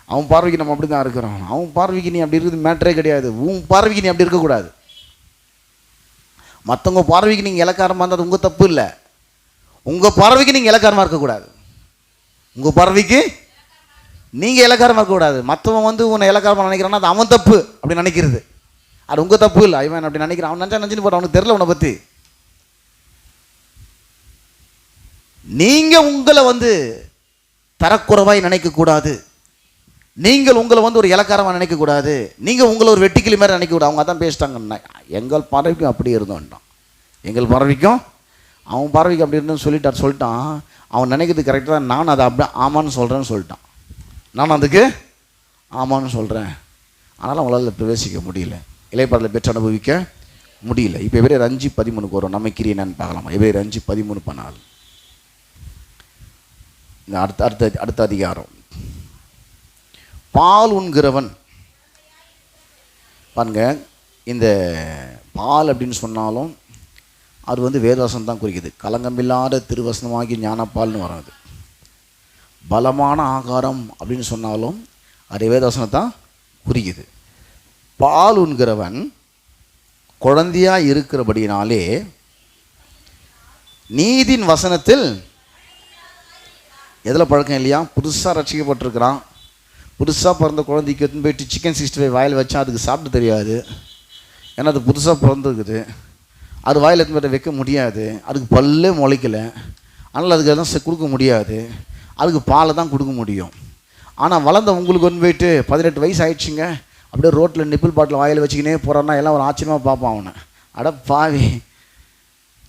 அவன் பார்வைக்கு நம்ம அப்படி தான் இருக்கிறோம். அவன் பார்வைக்கு நீ அப்படி இருக்குது மேட்டரே கிடையாது. உன் பார்வைக்கு நீ அப்படி இருக்கக்கூடாது. மற்றவங்க பார்வைக்கு நீங்கள் இலக்காரமாக இருந்தால் அது உங்கள் தப்பு இல்லை. உங்கள் பார்வைக்கு நீங்கள் இலக்காரமாக இருக்கக்கூடாது. உங்கள் பார்வைக்கு நீங்கள் இலக்காரமாக இருக்கக்கூடாது. மற்றவன் உன்னை இலக்காரமாக நினைக்கிறான்னா அது அவன் தப்பு அப்படி நினைக்கிறது. அது உங்கள் தப்பு இல்லை. அவன் அப்படி நினைக்கிறான். அவன் நினச்சின்னு போகிறான். அவனுக்கு தெரியல உன்னை பற்றி. நீங்கள் உங்களை தரக்குறைவாய் நினைக்கக்கூடாது. நீங்கள் உங்களை ஒரு இலக்காரமாக நினைக்கக்கூடாது. நீங்கள் உங்களை ஒரு வெட்டிக்கிளி மாதிரி நினைக்கக்கூடாது. அவங்க அதான் பேசிட்டாங்க. எங்கள் பறவைக்கும் அப்படி இருந்தோன்ட்டான். எங்கள் பறவைக்கும் அவன் பறவைக்கு அப்படி இருந்தோன்னு சொல்லிட்டான். அவன் நினைக்கிறது கரெக்டாக தான். நான் அதை அப்படி ஆமான்னு சொல்கிறேன்னு சொல்லிட்டான். நான் அதுக்கு ஆமான்னு சொல்கிறேன். அதனால் அவங்களால் பிரவேசிக்க முடியல, இளைப்பாறுதலை பெற்று அனுபவிக்க முடியல. இப்போ எபிரேயர் 5:13 வரும். நம்ம கிரியை என்னன்னு பார்க்கலாமா? எபிரேயர் 5:13 இந்த அடுத்த அதிகாரம். பால் உண்கிறவன் பாருங்க. இந்த பால் அப்படின்னு சொன்னாலும் அது வேதவசனம் தான் குறிக்குது. கலங்கமில்லாத திருவசனமாகி ஞானப்பால்னு வராது. பலமான ஆகாரம் அப்படின்னு சொன்னாலும் அது வேதவசனம் தான் குறிக்குது. பால் உண்கிறவன் குழந்தையாக இருக்கிறபடினாலே நீதின் வசனத்தில் எதில் பழக்கம் இல்லையா? புதுசாக ரட்சிக்கப்பட்டிருக்கிறான். புதுசாக பிறந்த குழந்தைக்கு எடுத்துன்னு போயிட்டு சிக்கன் 65 வாயில் வச்சா அதுக்கு சாப்பிட தெரியாது. ஏன்னா அது புதுசாக பிறந்துருக்குது. அது வாயில் எடுத்துன்னு போய்ட்டு வைக்க முடியாது. அதுக்கு பல்லே முளைக்கலை. அதனால் அதுக்கு எல்லாம் கொடுக்க முடியாது. அதுக்கு பாலை தான் கொடுக்க முடியும். ஆனால் வளர்ந்த உங்களுக்கு போயிட்டு 18 வயசு ஆயிடுச்சுங்க, அப்படியே ரோட்டில் நிப்பிள் பாட்டில் வாயில் வச்சுக்கினே போகிறான்னா எல்லாம் ஒரு ஆச்சரியமாக பார்ப்பான் அவனை. அட பாவி,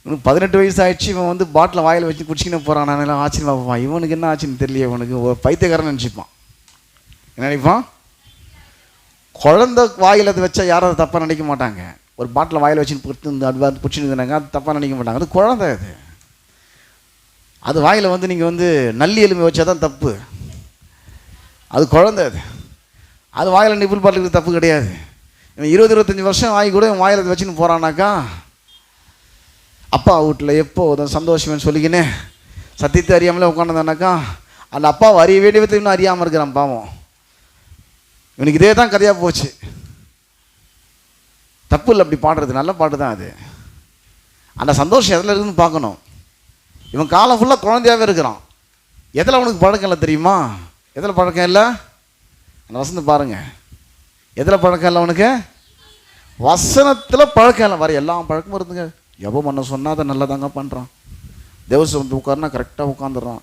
இவனுக்கு 18 வயசு ஆயிடுச்சு, இவன் பாட்டில் வாயில் வச்சு குடிச்சிக்கினே போகிறான். நான் எல்லாம் ஆச்சரியமாக பார்ப்பான். இவனுக்கு என்ன ஆச்சுன்னு தெரியல. இவனுக்கு ஒரு பைத்தியக்காரன் நினச்சிப்பான். என்ன நினைப்பான்? குழந்தை வாயில் அது வச்சா யாரும் அதை தப்பாக நினைக்க மாட்டாங்க. ஒரு பாட்டில் வாயில் வச்சு பிடிச்சின்னு இருந்தாங்க, அது தப்பாக நினைக்க மாட்டாங்க. அது குழந்தை. அது வாயில் நீங்கள் நல்லி எலும்பி வச்சா தான் தப்பு. அது குழந்தை. அது வாயில் நிப்பிள் பாட்டுக்கு தப்பு கிடையாது. இவன் 20-25 வருஷம் ஆகி கூட இவன் வாயில் அதை வச்சுன்னு போகிறானாக்கா, அப்பா வீட்டில் எப்போ சந்தோஷம்னு சொல்லிக்கினே சத்தியத்தை அறியாமலே உட்காந்துதானாக்கா, அந்த அப்பாவை அறிய வேண்டிய விதத்தை இன்னும் அறியாமல் இருக்கிறான் பாவம். இவனுக்கு இதே தான் கதையாக போச்சு. தப்பு இல்லை அப்படி பாடுறது, நல்ல பாட்டு தான் அது. அந்த சந்தோஷம் எதில் இருக்குதுன்னு பார்க்கணும். இவன் காலம் ஃபுல்லாக குழந்தையாகவே இருக்கிறான். எதில் அவனுக்கு பழக்கம் இல்லை தெரியுமா? எதில் பழக்கம் இல்லை? அந்த வசனத்தை பாருங்கள். எதில் பழக்கம் இல்லை அவனுக்கு? வசனத்தில் பழக்கம் இல்லை. வர எல்லா பழக்கமும் இருந்துங்க. எவ்வளோ பண்ண சொன்னால் அதை நல்லா தாங்க பண்ணுறான். தேவசம் உட்காருனா கரெக்டாக உட்காந்துடுறான்.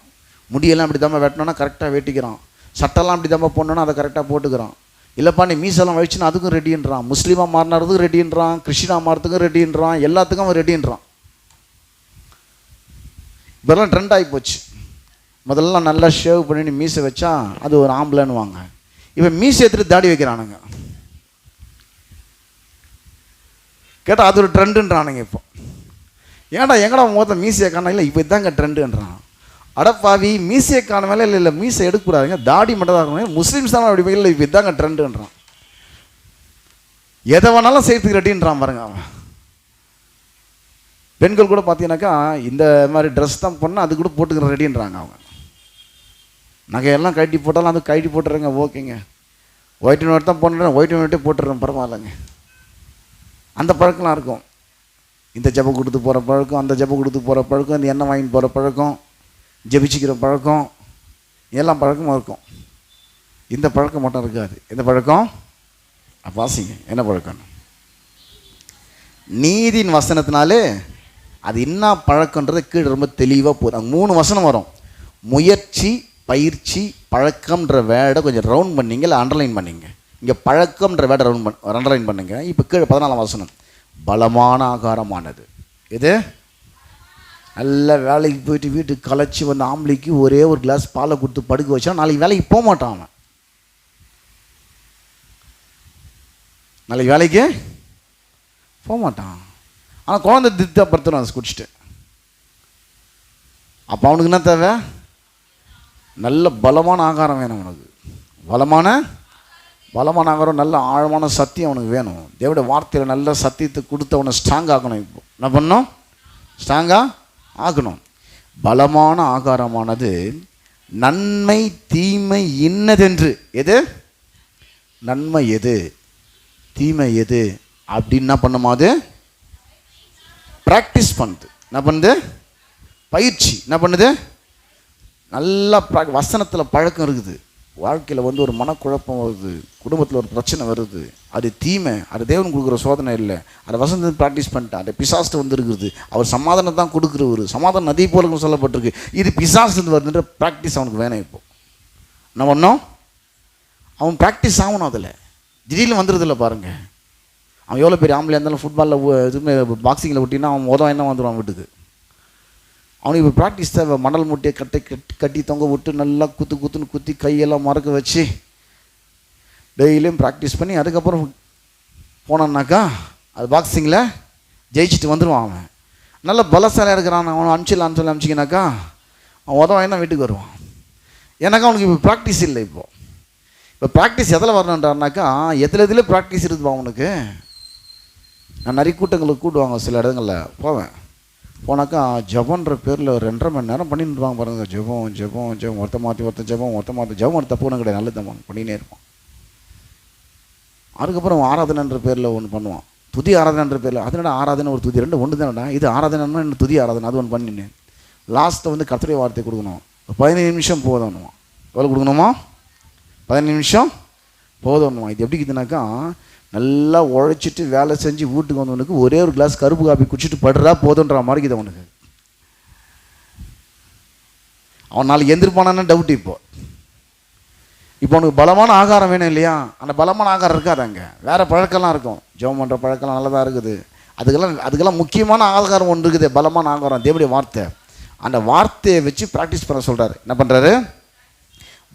முடியெல்லாம் அப்படி தாம்மா வெட்டினோன்னா கரெக்டாக வெட்டிக்கிறான். சட்டெல்லாம் அப்படி தாம்மா போடணுன்னா அதை கரெக்டாக போட்டுக்கிறான். இல்லைப்பா நீ மீசெல்லாம் வச்சுன்னா அதுக்கும் ரெடின்றான். முஸ்லீமாக மாறினதுக்கும் ரெடின்றான். கிறிஸ்டினாக மாறதுக்கும் ரெடின்றான். எல்லாத்துக்கும் அவன் ரெடின்றான். இப்போல்லாம் ட்ரெண்ட் ஆகி போச்சு. முதல்ல நல்லா ஷேவ் பண்ணி மீசை வச்சா அது ஒரு ஆம்பளைன்னு வாங்க. இப்போ மீசை எடுத்துட்டு தாடி வைக்கிறானுங்க. கேட்டால் அது ஒரு ட்ரெண்டுன்றானுங்க. இப்போ ஏன்டா எங்கடா மொத்தம் மீசையை காண? இல்லை இப்போ இதாங்க ட்ரெண்டுன்றான். அடப்பாவி, மீசையை காண மேலே இல்லை மீசை எடுக்கக்கூடாதுங்க, தாடி மட்டும் தான் இருக்கணும். முஸ்லீம்ஸ் தான் அப்படி இல்லை இப்போ இதாங்க ட்ரெண்டுன்றான். எதை வேணாலும் செய்யறதுக்கு ரெடின்றான் பாருங்க அவன். பெண்கள் கூட பார்த்தீங்கன்னாக்கா இந்த மாதிரி ட்ரெஸ் தான் பண்ணால் அது கூட போட்டுக்கிற ரெடின்றாங்க அவங்க. நகையெல்லாம் கழட்டி போட்டாலும் அது கழட்டி போட்டுறேங்க, ஓகேங்க. ஒயிட் அண்ட் ஒயிட் தான் போட்டுறேன், ஒயிட் அண்ட் ஒயிட்டே போட்டுடுறேன், பரவாயில்லைங்க. அந்த பழக்கம்லாம் இருக்கும். இந்த ஜெபம் கொடுத்து போகிற பழக்கம், அந்த ஜெபம் கொடுத்து போகிற பழக்கம், இந்த எண்ணெய் வாங்கிட்டு போகிற பழக்கம், ஜெபிச்சிக்கிற பழக்கம், எல்லாம் பழக்கமாக இருக்கும். இந்த பழக்கம் மட்டும் இருக்காது. எந்த பழக்கம்? வாசிங்க, என்ன பழக்கம்? நீதியின் வசனத்தினாலே அது என்ன பழக்கன்றது கீழே ரொம்ப தெளிவாக போகுது. அங்கே 3 வசனம் வரும். முயற்சி, பயிற்சி, பழக்கம்ன்ற வேர்டை கொஞ்சம் ரவுண்ட் பண்ணிங்க, இல்லை அண்டர்லைன் பண்ணிங்க. இங்கே பழக்கம்ன்ற வேர்டை அண்டர்லைன் பண்ணுங்க. இப்போ கீழே 14ஆம் வசனம், பலமான ஆகாரமானது. இது நல்ல வேலைக்கு போயிட்டு வீட்டுக்கு களைச்சி வந்த ஆம்பளைக்கு ஒரே ஒரு கிளாஸ் பாலை கொடுத்து படுக்க வச்சா நாளைக்கு வேலைக்கு போக மாட்டான். அவன் நாளைக்கு வேலைக்கு போக மாட்டான். ஆனால் குழந்தை திருப்திப்படுத்தணும் அதை குடிச்சிட்டு. அப்போ அவனுக்கு என்ன தேவை? நல்ல பலமான ஆகாரம் வேணும் அவனுக்கு. பலமான ஆகாரம், நல்ல ஆழமான சத்தியம் அவனுக்கு வேணும். தேவனுடைய வார்த்தையில் நல்ல சத்தியத்தை கொடுத்து அவனை ஸ்ட்ராங் ஆக்கணும். இப்போ என்ன பண்ணணும்? ஸ்ட்ராங்காக ஆகணும். பலமான ஆகாரமானது நன்மை தீமை இன்னதென்று. எது நன்மை, எது தீமை, எது அப்படின்னு என்ன பண்ணுமா? அது ப்ராக்டிஸ் பண்ணுது. என்ன பண்ணுது? பயிற்சி. என்ன பண்ணுது? நல்லா வசனத்தில் பழக்கம் இருக்குது. வாழ்க்கையில் ஒரு மனக்குழப்பம் வருது, குடும்பத்தில் ஒரு பிரச்சனை வருது, அது தீமை, அது தேவன் கொடுக்குற சோதனை இல்லை. அதை வசனத்தை ப்ராக்டிஸ் பண்ணிட்டான். அது பிசாஸ்ட்டு வந்துருக்குது. அவர் சமாதானம் தான் கொடுக்குறவர். சமாதானம் நதி போல சொல்லப்பட்டிருக்கு. இது பிசாஸ்ட்டு வருதுன்ற ப்ராக்டிஸ் அவனுக்கு வேணும். இப்போ என்ன பண்ணோம்? அவன் ப்ராக்டிஸ் ஆகணும். அதில் திடீர்னு வந்துடுறதில்ல பாருங்கள். அவன் எவ்வளோ பெரிய ஆம்பளையாக இருந்தாலும் ஃபுட்பாலில் எதுவுமே பாக்ஸிங்கில் விட்டினா அவன் என்ன வந்துடுவான் வீட்டுக்கு. அவனுக்கு இப்போ ப்ராக்டிஸ் தேவை. மணல் மூட்டையை கட்டி தொங்க விட்டு நல்லா குத்துன்னு குத்தி கையெல்லாம் மறக்க வச்சு டெய்லியும் ப்ராக்டிஸ் பண்ணி அதுக்கப்புறம் போனான்னாக்கா அது பாக்ஸிங்கில் ஜெயிச்சுட்டு வந்துடுவான். அவன் நல்ல பலசாலியாக இருக்கிறான். அவனை அனுப்பிச்சிங்கனாக்கா அவன் தான் வீட்டுக்கு வருவான். ஏன்னாக்கா அவனுக்கு இப்போ ப்ராக்டிஸ் இல்லை. இப்போ ப்ராக்டிஸ் எதில் வரணுன்றாருனாக்கா எதில் ப்ராக்டிஸ் இருக்குதுப்பா அவனுக்கு. நான் நிறைய கூட்டங்களுக்கு கூட்டுவாங்க. சில இடங்களில் போனாக்கா ஜபன்ற பேரில் 2.5 மணி நேரம் பண்ணிட்டு இருப்பாங்க பாருங்கள். ஜபம் ஒருத்த மாற்றி ஜபம் ஒரு தப்பு ஒன்றும் கிடையாது, நல்ல தப்பான் பண்ணினே இருப்பான். அதுக்கப்புறம் ஆராதனைன்ற பேரில் ஒன்று பண்ணுவான். துதி ஆராதனைன்ற பேரில். அதனோட ஆராதனை ஒரு துதி 2 ஒன்று தானடா. இது ஆராதனைன்னா இன்னும் துதி ஆராதனை, அது ஒன்று பண்ணினேன். லாஸ்ட்டை கர்த்தருடைய வார்த்தை கொடுக்கணும். 15 நிமிஷம் போதும்னுவான். எவ்வளோ கொடுக்கணுமா? 15 நிமிஷம் போதும்னுவான். இது எப்படி இருக்குதுனாக்கா நல்லா உழைச்சிட்டு வேலை செஞ்சு வீட்டுக்கு வந்தவனுக்கு ஒரே ஒரு கிளாஸ் கருப்பு காப்பி குடிச்சிட்டு படுறா போதுன்ற மாதிரி இருக்குது அவனுக்கு. அவன் நாளைக்கு எந்திருப்பானான்னு டவுட். இப்போ அவனுக்கு பலமான ஆகாரம் வேணும் இல்லையா? அந்த பலமான ஆகாரம் இருக்காது. அங்கே வேறு பழக்கம்லாம் இருக்கும். ஜெபம் பண்ணுற பழக்கம்லாம் நல்லதாக இருக்குது. அதுக்கெல்லாம் முக்கியமான ஆகாரம் ஒன்று இருக்குது, பலமான ஆகாரம், தேவனுடைய வார்த்தை. அந்த வார்த்தையை வச்சு ப்ராக்டிஸ் பண்ண சொல்கிறாரு. என்ன பண்ணுறாரு?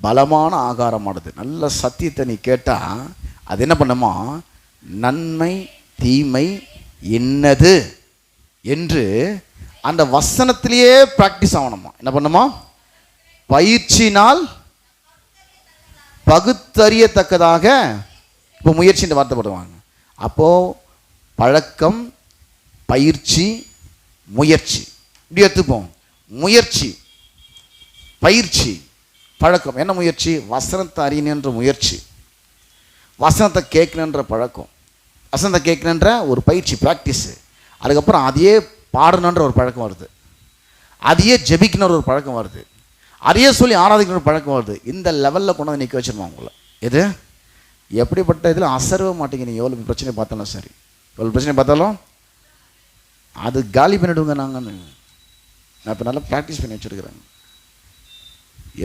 பலமான ஆகாரமானது. நல்ல சத்தியத்தை நீ கேட்டால் அது என்ன பண்ணுமா? நன்மை தீமை என்னது என்று அந்த வசனத்திலேயே ப்ராக்டிஸ் ஆகணுமா? என்ன பண்ணுமா? பயிற்சினால் பகுத்தறியத்தக்கதாக. இப்போ முயற்சின்ற வார்த்தை போடுவாங்க. அப்போது பழக்கம், பயிற்சி, முயற்சி இப்படி எடுத்துப்போம். முயற்சி, பயிற்சி, பழக்கம். என்ன முயற்சி? வசனத்தை அறியணுன்ற முயற்சி, வசனத்தை கேட்கணுன்ற பழக்கம், வசனத்தை கேட்கணுன்ற ஒரு பயிற்சி, ப்ராக்டிஸு. அதுக்கப்புறம் அதையே பாடணுன்ற ஒரு பழக்கம் வருது, அதையே ஜெபிக்கணுன்ற ஒரு பழக்கம் வருது, அதையே சொல்லி ஆராதிக்கணுன்ற பழக்கம் வருது. இந்த லெவலில் கொண்டு வந்து நிற்க வச்சிருவாங்க உங்களை. எது எப்படிப்பட்ட இதில் அசரவே மாட்டேங்க. நீங்கள் எவ்வளோ பிரச்சனை பார்த்தாலும் சரி, எவ்வளோ பிரச்சனை பார்த்தாலும் அது காலி பண்ணிவிடுங்க. நான் இப்போ நல்லா ப்ராக்டிஸ் பண்ணி வச்சுருக்கிறேன்.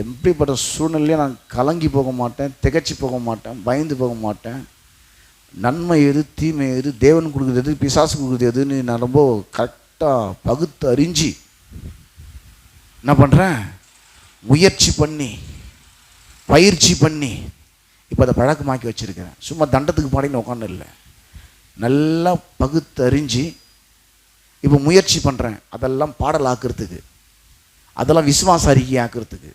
எப்படிப்பட்ட சூழ்நிலையும் நான் கலங்கி போக மாட்டேன், திகச்சு போக மாட்டேன், பயந்து போக மாட்டேன். நன்மை எது, தீமை எது, தேவன் கொடுக்குறது எது, பிசாசு கொடுக்குறது எதுன்னு நான் ரொம்ப கரெக்டாக பகுத்து அறிஞ்சு என்ன பண்ணுறேன்? முயற்சி பண்ணி பயிற்சி பண்ணி இப்போ அதை பழக்கமாக்கி வச்சுருக்கிறேன். சும்மா தண்டத்துக்கு பாடின்னு உட்காந்து இல்லை, நல்லா பகுத்து அறிஞ்சு இப்போ முயற்சி பண்ணுறேன். அதெல்லாம் பாடல் ஆக்கிறதுக்கு, அதெல்லாம் விசுவாச அறிக்கை ஆக்கிறதுக்கு,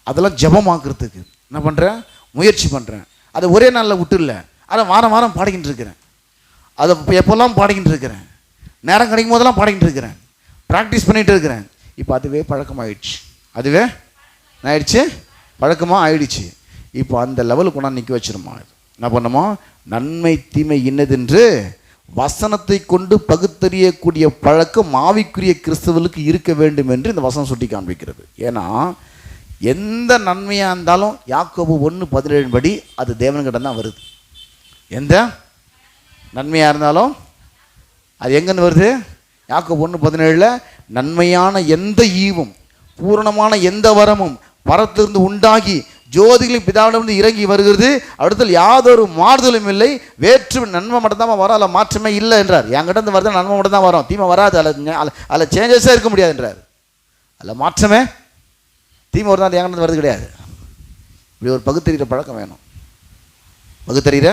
அதெல்லாம் ஜபமாக்குறதுக்கு என்ன பண்ணுறேன்? முயற்சி பண்ணுறேன். அதை ஒரே நாளில் விட்டுல, அதை வாரம் வாரம் பாடிக்கிட்டு இருக்கிறேன். அதை எப்போல்லாம் பாடிக்கிட்டு இருக்கிறேன், நேரம் கிடைக்கும் போதெல்லாம் பாடிக்கிட்டு இருக்கிறேன், ப்ராக்டிஸ் பண்ணிகிட்டு இருக்கிறேன். இப்போ அதுவே பழக்கமாகிடுச்சு. அதுவே ஆயிடுச்சு, பழக்கமாக ஆயிடுச்சு. இப்போ அந்த லெவலுக்கு கொண்டாந்து நிற்க வச்சிருமா. என்ன பண்ணுமோ? நன்மை தீமை இன்னதென்று வசனத்தை கொண்டு பகுத்தறியக்கூடிய பழக்கம் ஆவிக்குரிய கிறிஸ்தவர்களுக்கு இருக்க வேண்டும் என்று இந்த வசனம் சுட்டி காண்பிக்கிறது. ஏன்னா எந்த நன்மையாக இருந்தாலும் யாக்கோபு 1:17 படி அது தேவன்கிட்ட தான் வருது. எந்த நன்மையாக இருந்தாலும் அது எங்கேருந்து வருது? யாக்கோபு 1:17 நன்மையான எந்த ஈவும் பூரணமான எந்த வரமும் பரத்திலிருந்து உண்டாகி ஜோதிகளின் பிதாவிடமிருந்து இறங்கி வருகிறது, அடுத்தல் யாதொரு மாறுதலும் இல்லை, வேற்று நன்மை மட்டும்தான் வரும், அதில் மாற்றமே இல்லை என்றார். என்கிட்ட இருந்து வருது நன்மை மட்டும் தான் வரும், தீமை வராது, அதில் சேஞ்சஸே இருக்க முடியாது என்றார். அதில் மாற்றமே தீமை வருது, அது என்கிட்ட வருது கிடையாது. இப்படி ஒரு பகுத்தறிகிற பழக்கம் வேணும். பகுத்தறிகிற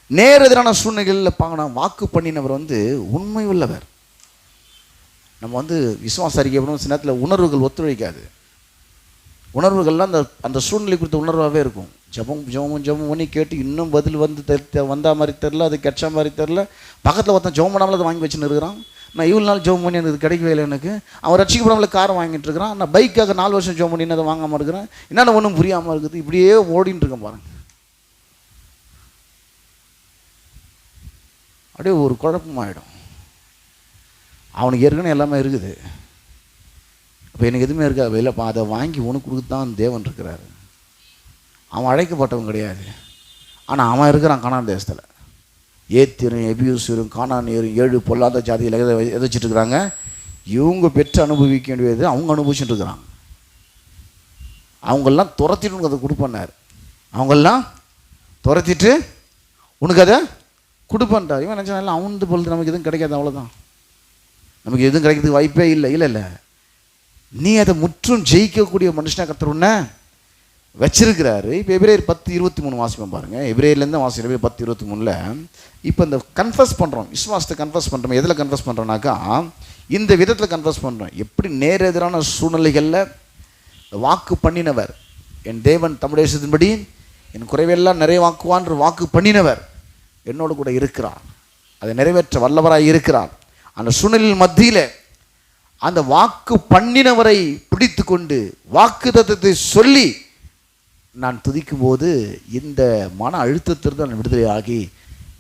நேர் எதிரான சூழ்நிலைகளில் பார்க்கணும். வாக்கு பண்ணினவர் உண்மை உள்ளவர். நம்ம விசுவாச அறிக்கை சில நேரத்தில் உணர்வுகள் ஒத்துழைக்காது. உணர்வுகள்லாம் அந்த சூழ்நிலை குறித்த உணர்வாகவே இருக்கும். ஜெபம் பண்ணி கேட்டு இன்னும் பதில் வந்தா மாதிரி தெரில, அது கெச்ச மாதிரி தெரில. பக்கத்தில் ஒருத்தன் ஜெபம் பண்ணாமல் அதை வாங்கி வச்சுன்னு இருக்கிறான். நான் இவ்வளோ நாள் ஜெபம் பண்ணி எனக்கு கிடைக்கவே இல்லை. எனக்கு அவன் ரட்சிக்கப்படாமல் காரை வாங்கிட்டு இருக்கிறான். நான் பைக்காக 4 வருஷம் ஜெபம் பண்ணி அதை வாங்காமல் இருக்கிறேன். என்னென்ன ஒன்றும் புரியாமல் இருக்குது. இப்படியே ஓடின்னு இருக்கேன் பாருங்க. அப்படியே ஒரு குழப்பமாயிடும். அவனுக்கு ஏற்கனவே எல்லாமே இருக்குது. இப்போ எனக்கு எதுவுமே இருக்காது. இல்லைப்பா, அதை வாங்கி உனக்கு கொடுத்தான் தேவன் இருக்கிறாரு. அவன் அழைக்கப்பட்டவன் கிடையாது. ஆனால் அவன் இருக்கிறான் கானான் தேசத்தில். ஏத்தியரும் எபியூசரும் கானானியரும் 7 பொல்லாத ஜாதியில் எதைச்சிட்டு இருக்கிறாங்க. இவங்க பெற்று அனுபவிக்க வேண்டியது அவங்க அனுபவிச்சுட்டு இருக்கிறாங்க. அவங்கெல்லாம் துரத்திட்டு உனக்கு அதை கொடுப்பண்ணார். அவங்கெல்லாம் துரத்திட்டு உனக்கு அதை கொடுப்பன்றார். இவன் நினச்சாலும் அவன் பொழுது நமக்கு எதுவும் கிடைக்காது, அவ்வளோதான். நமக்கு எதுவும் கிடைக்கிறதுக்கு வாய்ப்பே இல்லை. இல்லை, நீ அதை முற்றும் ஜெயிக்கக்கூடிய மனுஷனாக கர்த்தர் உன்னை வச்சிருக்கிறாரு. இப்போ எபிரேயர் 10:23 வாசிப்போம் பாருங்கள். எபிரேயர்லேருந்து வாசிக்கிறோம். எபிரேயர் 10:23 இப்போ இந்த கன்ஃபஸ் பண்ணுறோம், விசுவாசத்தை கன்ஃபஸ் பண்ணுறோம். எதில் கன்ஃபஸ் பண்ணுறோன்னாக்கா இந்த விதத்தில் கன்ஃபஸ் பண்ணுறோம். எப்படி நேர் எதிரான சூழ்நிலைகளில் வாக்கு பண்ணினவர் என் தேவன் தம்முடைய இஷ்டத்தின்படி என் குறைவெல்லாம் நிறைவாக்குவான்ற வாக்கு பண்ணினவர் என்னோடு கூட இருக்கிறார், அதை நிறைவேற்ற வல்லவராய் இருக்கிறார். அந்த சூழ்நிலையின் மத்தியில் அந்த வாக்கு பண்ணினவரை பிடித்து கொண்டு வாக்கு தத்தத்தை சொல்லி நான் துதிக்கும் போது இந்த மன அழுத்தத்திலிருந்து நான் விடுதலை ஆகி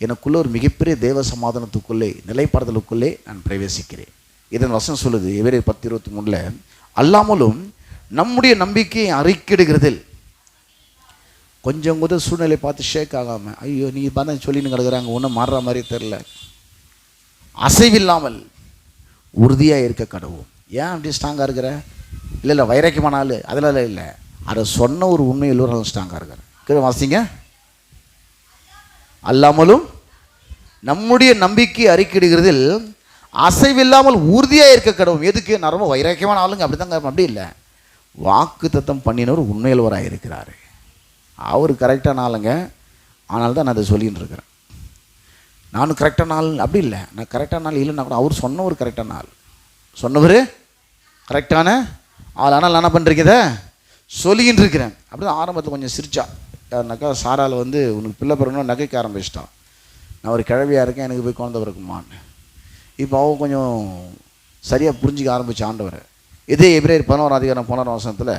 எனக்குள்ளே ஒரு மிகப்பெரிய தேவ சமாதானத்துக்குள்ளே நிலைப்பாடுதலுக்குள்ளே நான் பிரவேசிக்கிறேன். இதன் வசனம் சொல்லுது எபிரேயர் 10:23 அல்லாமலும் நம்முடைய நம்பிக்கையை அறிக்கிடுகிறதில் கொஞ்சம் கூட சூழ்நிலை பார்த்து ஷேக் ஆகாமல், ஐயோ நீ பார்த்தா சொல்லின்னு கிடக்குறாங்க, ஒன்றும் மாறுற மாதிரி தெரில, அசைவில்லாமல் உறுதியாக இருக்க கடவுள். ஏன் அப்படி ஸ்ட்ராங்காக இருக்கிற? இல்லை வைராக்கியமான ஆள் அதனால இல்லை, அதை சொன்ன ஒரு உண்மையில் ஒரு ஸ்ட்ராங்காக இருக்கிற. கீழே வாசிங்க. அல்லாமலும் நம்முடைய நம்பிக்கை அறிக்கிடுகிறதில் அசைவில்லாமல் உறுதியாக இருக்க கடவுள். எதுக்கு? நான் ரொம்ப வைராக்கியமான ஆளுங்க அப்படி தாங்க. அப்படி இல்லை, வாக்கு தத்தம் பண்ணினவர் உண்மையில்வராக இருக்கிறாரு. அவர் கரெக்டான ஆளுங்க, ஆனால் தான் நான் அதை சொல்லின்னு இருக்கிறேன். நானும் கரெக்டான ஆள் அப்படி இல்லை, நான் கரெக்டான ஆள் இல்லைன்னா கூட அவர் சொன்னவர் கரெக்டான ஆள், சொன்னவர் கரெக்டான ஆள். ஆனால் நான் என்ன பண்ணுறீங்க சொல்லிக்கிட்டு இருக்கிறேன். அப்படி தான் ஆரம்பத்தில் கொஞ்சம் சிரிச்சா. யாருனாக்கா சாரால் உனக்கு பிள்ளை பிறகுனா நகைக்க ஆரம்பிச்சிட்டான். நான் ஒரு கிழவியாக இருக்கேன், எனக்கு போய் குழந்தை பிறக்குமான்னு. இப்போ அவன் கொஞ்சம் சரியாக புரிஞ்சிக்க ஆரம்பித்த ஆண்டவர். இதே எபிரேயர் 11:15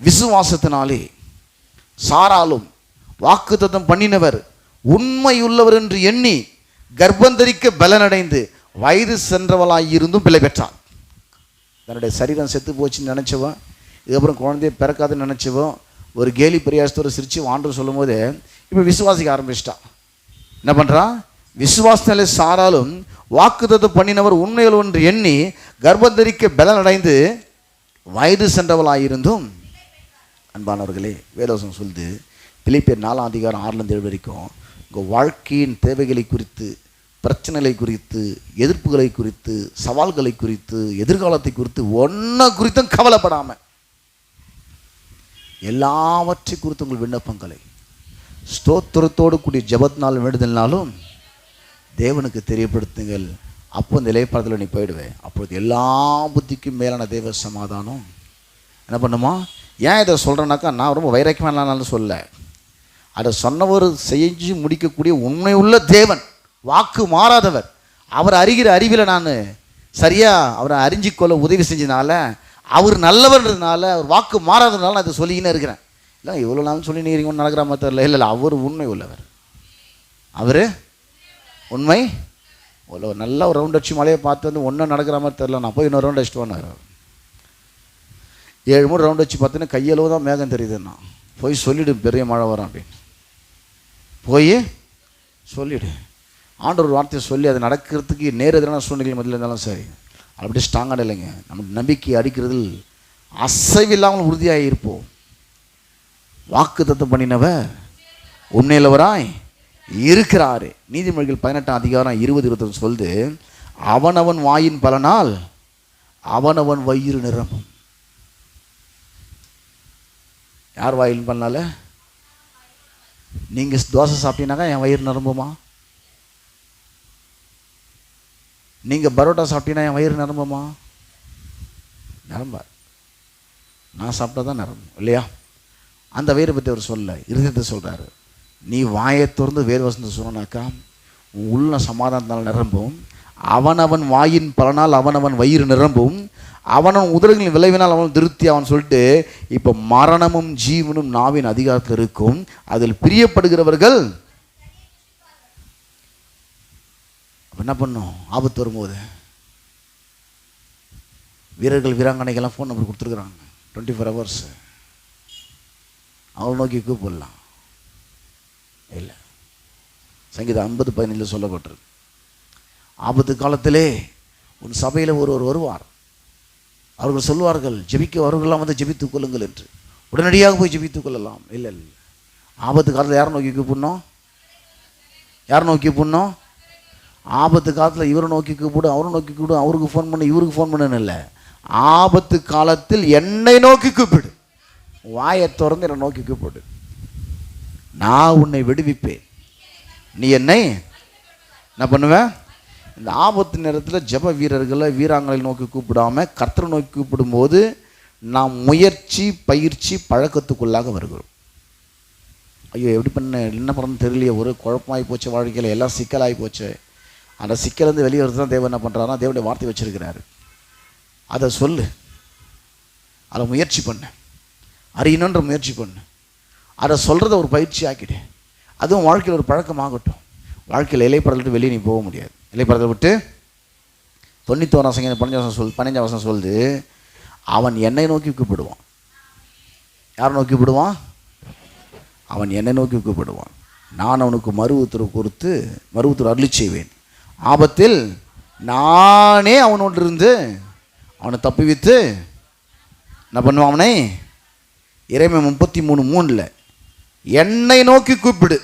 விசுவாசத்தினாலே சாராலும் வாக்குத்தத்தம் பண்ணினவர் உண்மையுள்ளவர் என்று எண்ணி கர்ப்பந்தரிக்க பலனடைந்து வயது சென்றவளாயிருந்தும் பிள்ளை பெற்றான். தன்னுடைய சரீரம் செத்து போச்சுன்னு நினச்சவன், இதுக்கப்புறம் குழந்தைய பிறக்காதுன்னு நினச்சவன் ஒரு கேலி பிரியாசத்தோடு சிரித்து ஆண்டு சொல்லும் போது இப்போ விசுவாசிக்க ஆரம்பிச்சிட்டான். என்ன பண்ணுறான்? விசுவாசத்தினாலே சாராலும் வாக்குத்தத்தம் பண்ணினவர் உண்மையுள்ளவர் என்று எண்ணி கர்ப்பந்தரிக்க பலனடைந்து வயது சென்றவளாயிருந்தும். அன்பானவர்களே, வேதவசனம் சொல்லுது பிலிப்பியர் 4:6-7 வரைக்கும் உங்கள் வாழ்க்கையின் தேவைகளை குறித்து, பிரச்சனைகளை குறித்து, எதிர்ப்புகளை குறித்து, சவால்களை குறித்து, எதிர்காலத்தை குறித்து ஒன்றை குறித்தும் கவலைப்படாமல் எல்லாவற்றை குறித்து உங்கள் விண்ணப்பங்களை ஸ்தோத்திரத்தோடு கூடிய ஜபத்தினாலும் வேண்டுதல்னாலும் தேவனுக்கு தெரியப்படுத்துங்கள். அப்போ இந்த இலைப்பாறுதல் நீ போயிடுவேன். அப்பொழுது எல்லா புத்திக்கும் மேலான தேவ சமாதானம் என்ன பண்ணுமா? ஏன் இதை சொல்கிறேன்னாக்கா, நான் ரொம்ப வைராக்கியமானாலும் சொல்ல, அதை சொன்னவர் செஞ்சு முடிக்கக்கூடிய உண்மை உள்ள தேவன், வாக்கு மாறாதவர். அவர் அறிகிற அறிவில் நான் சரியாக அவரை அறிஞ்சிக்கொள்ள உதவி செஞ்சதுனால, அவர் நல்லவர்ன்றதுனால, அவர் வாக்கு மாறாததுனால நான் இதை சொல்லிக்கினே இருக்கிறேன். இல்லை இவ்வளோ நாள் சொல்லி நீங்க ஒன்று நடக்கிற மாதிரி தெரியல. இல்லை அவர் உண்மை உள்ளவர், அவர் உண்மை உள்ளவர். நல்ல ஒரு ரவுண்ட் அடிச்சு மலையை பார்த்து ஒன்றும் நடக்கிற மாதிரி தெரியல, நான் போய் இன்னொரு ரவுண்ட் அடிச்சுட்டு வந்தார். 7 முறை ரவுண்ட் வச்சு பார்த்தீங்கன்னா கையளவு தான் மேகம் தெரியுதுன்னா, போய் சொல்லிவிடு பெரிய மழை வரும் அப்படின்னு. போய் சொல்லிவிடு. ஆண்டவர் ஒரு வார்த்தையை சொல்லி அது நடக்கிறதுக்கு எதிரான சூழ்நிலை மத்தியில் இருந்தாலும் சரி, அப்படியே ஸ்ட்ராங்காக இல்லைங்க. நம்ம நம்பிக்கை அடிக்கிறதில் அசைவில்லாமல் உறுதியாக இருப்போம். வாக்கு தத்தம் பண்ணினவர் உண்மையிலவராய் இருக்கிறாரு. நீதிமொழிகள் 18ஆம் அதிகாரம் 20-21 சொல்லுது, அவனவன் வாயின் பலனால் அவனவன் வயிறு நிரம்பும். யார் வாயின் பலனால? நீங்கள் தோசை சாப்பிட்டீங்கன்னாக்கா என் வயிறு நிரம்புமா? நீங்கள் பரோட்டா சாப்பிட்டீங்கன்னா என் வயிறு நிரம்புமா? நிரம்பார். நான் சாப்பிட்டா தான் நிரம்பும் இல்லையா? அந்த வயிறை பற்றி அவர் சொல்ல இருதயத்தை சொல்கிறாரு. நீ வாயை திறந்து வேறு வசனத்தை சொன்னாக்கா உன் உள்ள சமாதானத்தால் நிரம்பும். அவனவன் வாயின் பலனால் அவனவன் வயிறு நிரம்பும், அவனவன் உதடுகளின் விளைவினால் அவன் திருப்தி. அவன் சொல்லிட்டு இப்போ மரணமும் ஜீவனும் நாவின் அதிகாரத்தில் இருக்கும், அதில் பிரியப்படுகிறவர்கள் என்ன பண்ணும்? ஆபத்து வரும்போது வீரர்கள் வீராங்கனைகள்லாம் ஃபோன் நம்பர் கொடுத்துருக்குறாங்க, 24 hours. அவளை நோக்கி கூப்பிடலாம் இல்லை. சங்கீதம் 50:15 சொல்லப்பட்டிருக்கு, ஆபத்து காலத்திலே உன் சபையில் ஒருவர் வருவார், அவர்கள் சொல்வார்கள் ஜெபிக்க அவர்களெல்லாம் வந்து ஜெபித்துக் கொள்ளுங்கள் என்று. உடனடியாக போய் ஜெபித்துக் கொள்ளலாம். இல்லை இல்லை, ஆபத்து காலத்தில் யாரை நோக்கி கூப்பிடணும்? யாரை நோக்கி கூப்பிடணும்? ஆபத்து காலத்தில் இவரை நோக்கி கூப்பிடு, அவரை நோக்கி கூப்பிடு, அவருக்கு ஃபோன் பண்ணு, இவருக்கு ஃபோன் பண்ணுன்னு இல்லை. ஆபத்து காலத்தில் என்னை நோக்கி கூப்பிடு. வாயை திறந்து என்னை நோக்கி கூப்பிடு. நான் உன்னை விடுவிப்பேன். நீ என்னை என்ன பண்ணுவேன்? இந்த ஆபத்து நேரத்தில் ஜெப வீரர்களை வீராங்களை நோக்கி கூப்பிடாமல் கர்த்தரை நோக்கி கூப்பிடும்போது நாம் முயற்சி பயிற்சி பழக்கத்துக்குள்ளாக வருகிறோம். ஐயோ எப்படி பண்ண என்ன பண்ணணும்னு தெரியலையே, ஒரு குழப்பமாகி போச்சு, வாழ்க்கையில் எல்லாம் சிக்கலாகி போச்சு. அந்த சிக்கலேருந்து வெளியே வருது தான் தேவன் என்ன பண்ணுறாருன்னா தேவனுடைய வார்த்தை வச்சுருக்கிறாரு. அதை சொல்லு, அதை முயற்சி பண்ணு, அறியணுன்ற முயற்சி பண்ணு, அதை சொல்கிறத ஒரு பயிற்சி ஆக்கிடு. அதுவும் வாழ்க்கையில் ஒரு பழக்கமாகட்டும். வாழ்க்கையில் இலைப்பறத்தை விட்டு வெளியே நீ போக முடியாது. இலைப்பறத்தை விட்டு 91 சங்கீதம் 15 வசனம் சொல்லுது, அவன் என்னை நோக்கி கூப்பிடுவான். யாரை நோக்கி கூப்பிடுவான்? அவன் என்னை நோக்கி கூப்பிடுவான். நான் அவனுக்கு மறு உத்தரவு அருளி செய்வேன். ஆபத்தில் நானே அவனோடு இருந்து அவனை தப்புவித்து என்ன பண்ணுவான்? அவனை எரேமியா 33:3 என்னை நோக்கி கூப்பிடு.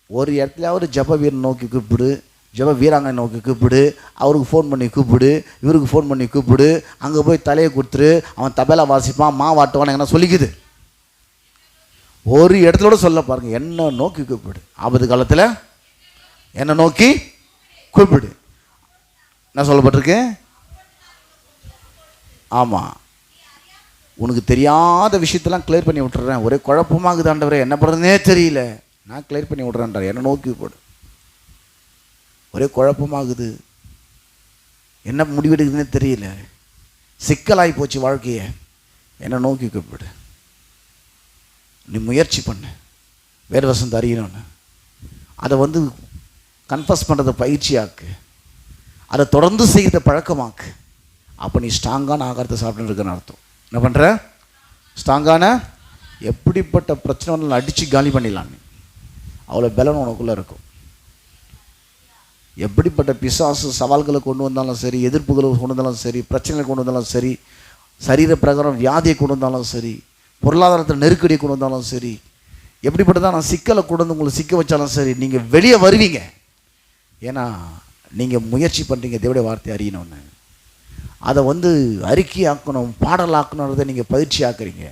ஒரு இடத்துலையாவது ஜெப வீரன் நோக்கி கூப்பிடு, ஜெப வீராங்கனை நோக்கி கூப்பிடு, அவருக்கு ஃபோன் பண்ணி கூப்பிடு, இவருக்கு ஃபோன் பண்ணி கூப்பிடு, அங்கே போய் தலையை கொடுத்துரு, அவன் தபேலா வாசிப்பான், வாட்டுவான், என்ன சொல்லிக்குது. ஒரு இடத்துல சொல்ல பாருங்க, என்ன நோக்கி கூப்பிடு. ஆபத்து காலத்தில் என்ன நோக்கி கூப்பிடு. என்ன சொல்லப்பட்டிருக்கு? ஆமாம், உனக்கு தெரியாத விஷயத்தெல்லாம் கிளியர் பண்ணி விட்டுறேன். ஒரே குழப்பமாகுது ஆண்டவரே, என்ன பண்ணுறதுனே தெரியல, நான் கிளியர் பண்ணி விட்றேன்றார். என்ன நோக்கி கூப்பிடு. ஒரே குழப்பமாகுது, என்ன முடிவெடுக்குதுன்னே தெரியல, சிக்கலாகி போச்சு வாழ்க்கையை, என்ன நோக்கி கூப்பிடு. நீ முயற்சி பண்ணு, வேறு வசந்த அறியணும்னு. அதை வந்து கன்ஃபஸ் பண்ணுறதை பயிற்சியாக்கு, அதை தொடர்ந்து செய்கிறத பழக்கமாக்கு. அப்போ நீ ஸ்ட்ராங்கான ஆகாரத்தை சாப்பிட்டு இருக்குன்னு அர்த்தம். என்ன பண்ணுற? ஸ்ட்ராங்கான எப்படிப்பட்ட பிரச்சனை அடித்து காலி பண்ணிடலாம். நீ அவ்வளோ பலன் உனக்குள்ளே இருக்கும். எப்படிப்பட்ட பிசாசு சவால்களை கொண்டு வந்தாலும் சரி, எதிர்ப்புகளை கொண்டு வந்தாலும் சரி, பிரச்சனைகளை கொண்டு வந்தாலும் சரி, சரீர பிரகாரம் வியாதியை கொண்டு வந்தாலும் சரி, பொருளாதாரத்தில் நெருக்கடியை கொண்டு வந்தாலும் சரி, எப்படிப்பட்டதான் நான் சிக்கலை கொண்டு வந்து உங்களை சிக்க வச்சாலும் சரி, நீங்கள் வெளியே வருவீங்க. ஏன்னா நீங்கள் முயற்சி பண்ணுறீங்க தேவனுடைய வார்த்தை அறியணும்னு. அதை வந்து அறிக்கையாக்கணும், பாடலாக்கணுன்றதை நீங்கள் பயிற்சி ஆக்குறீங்க.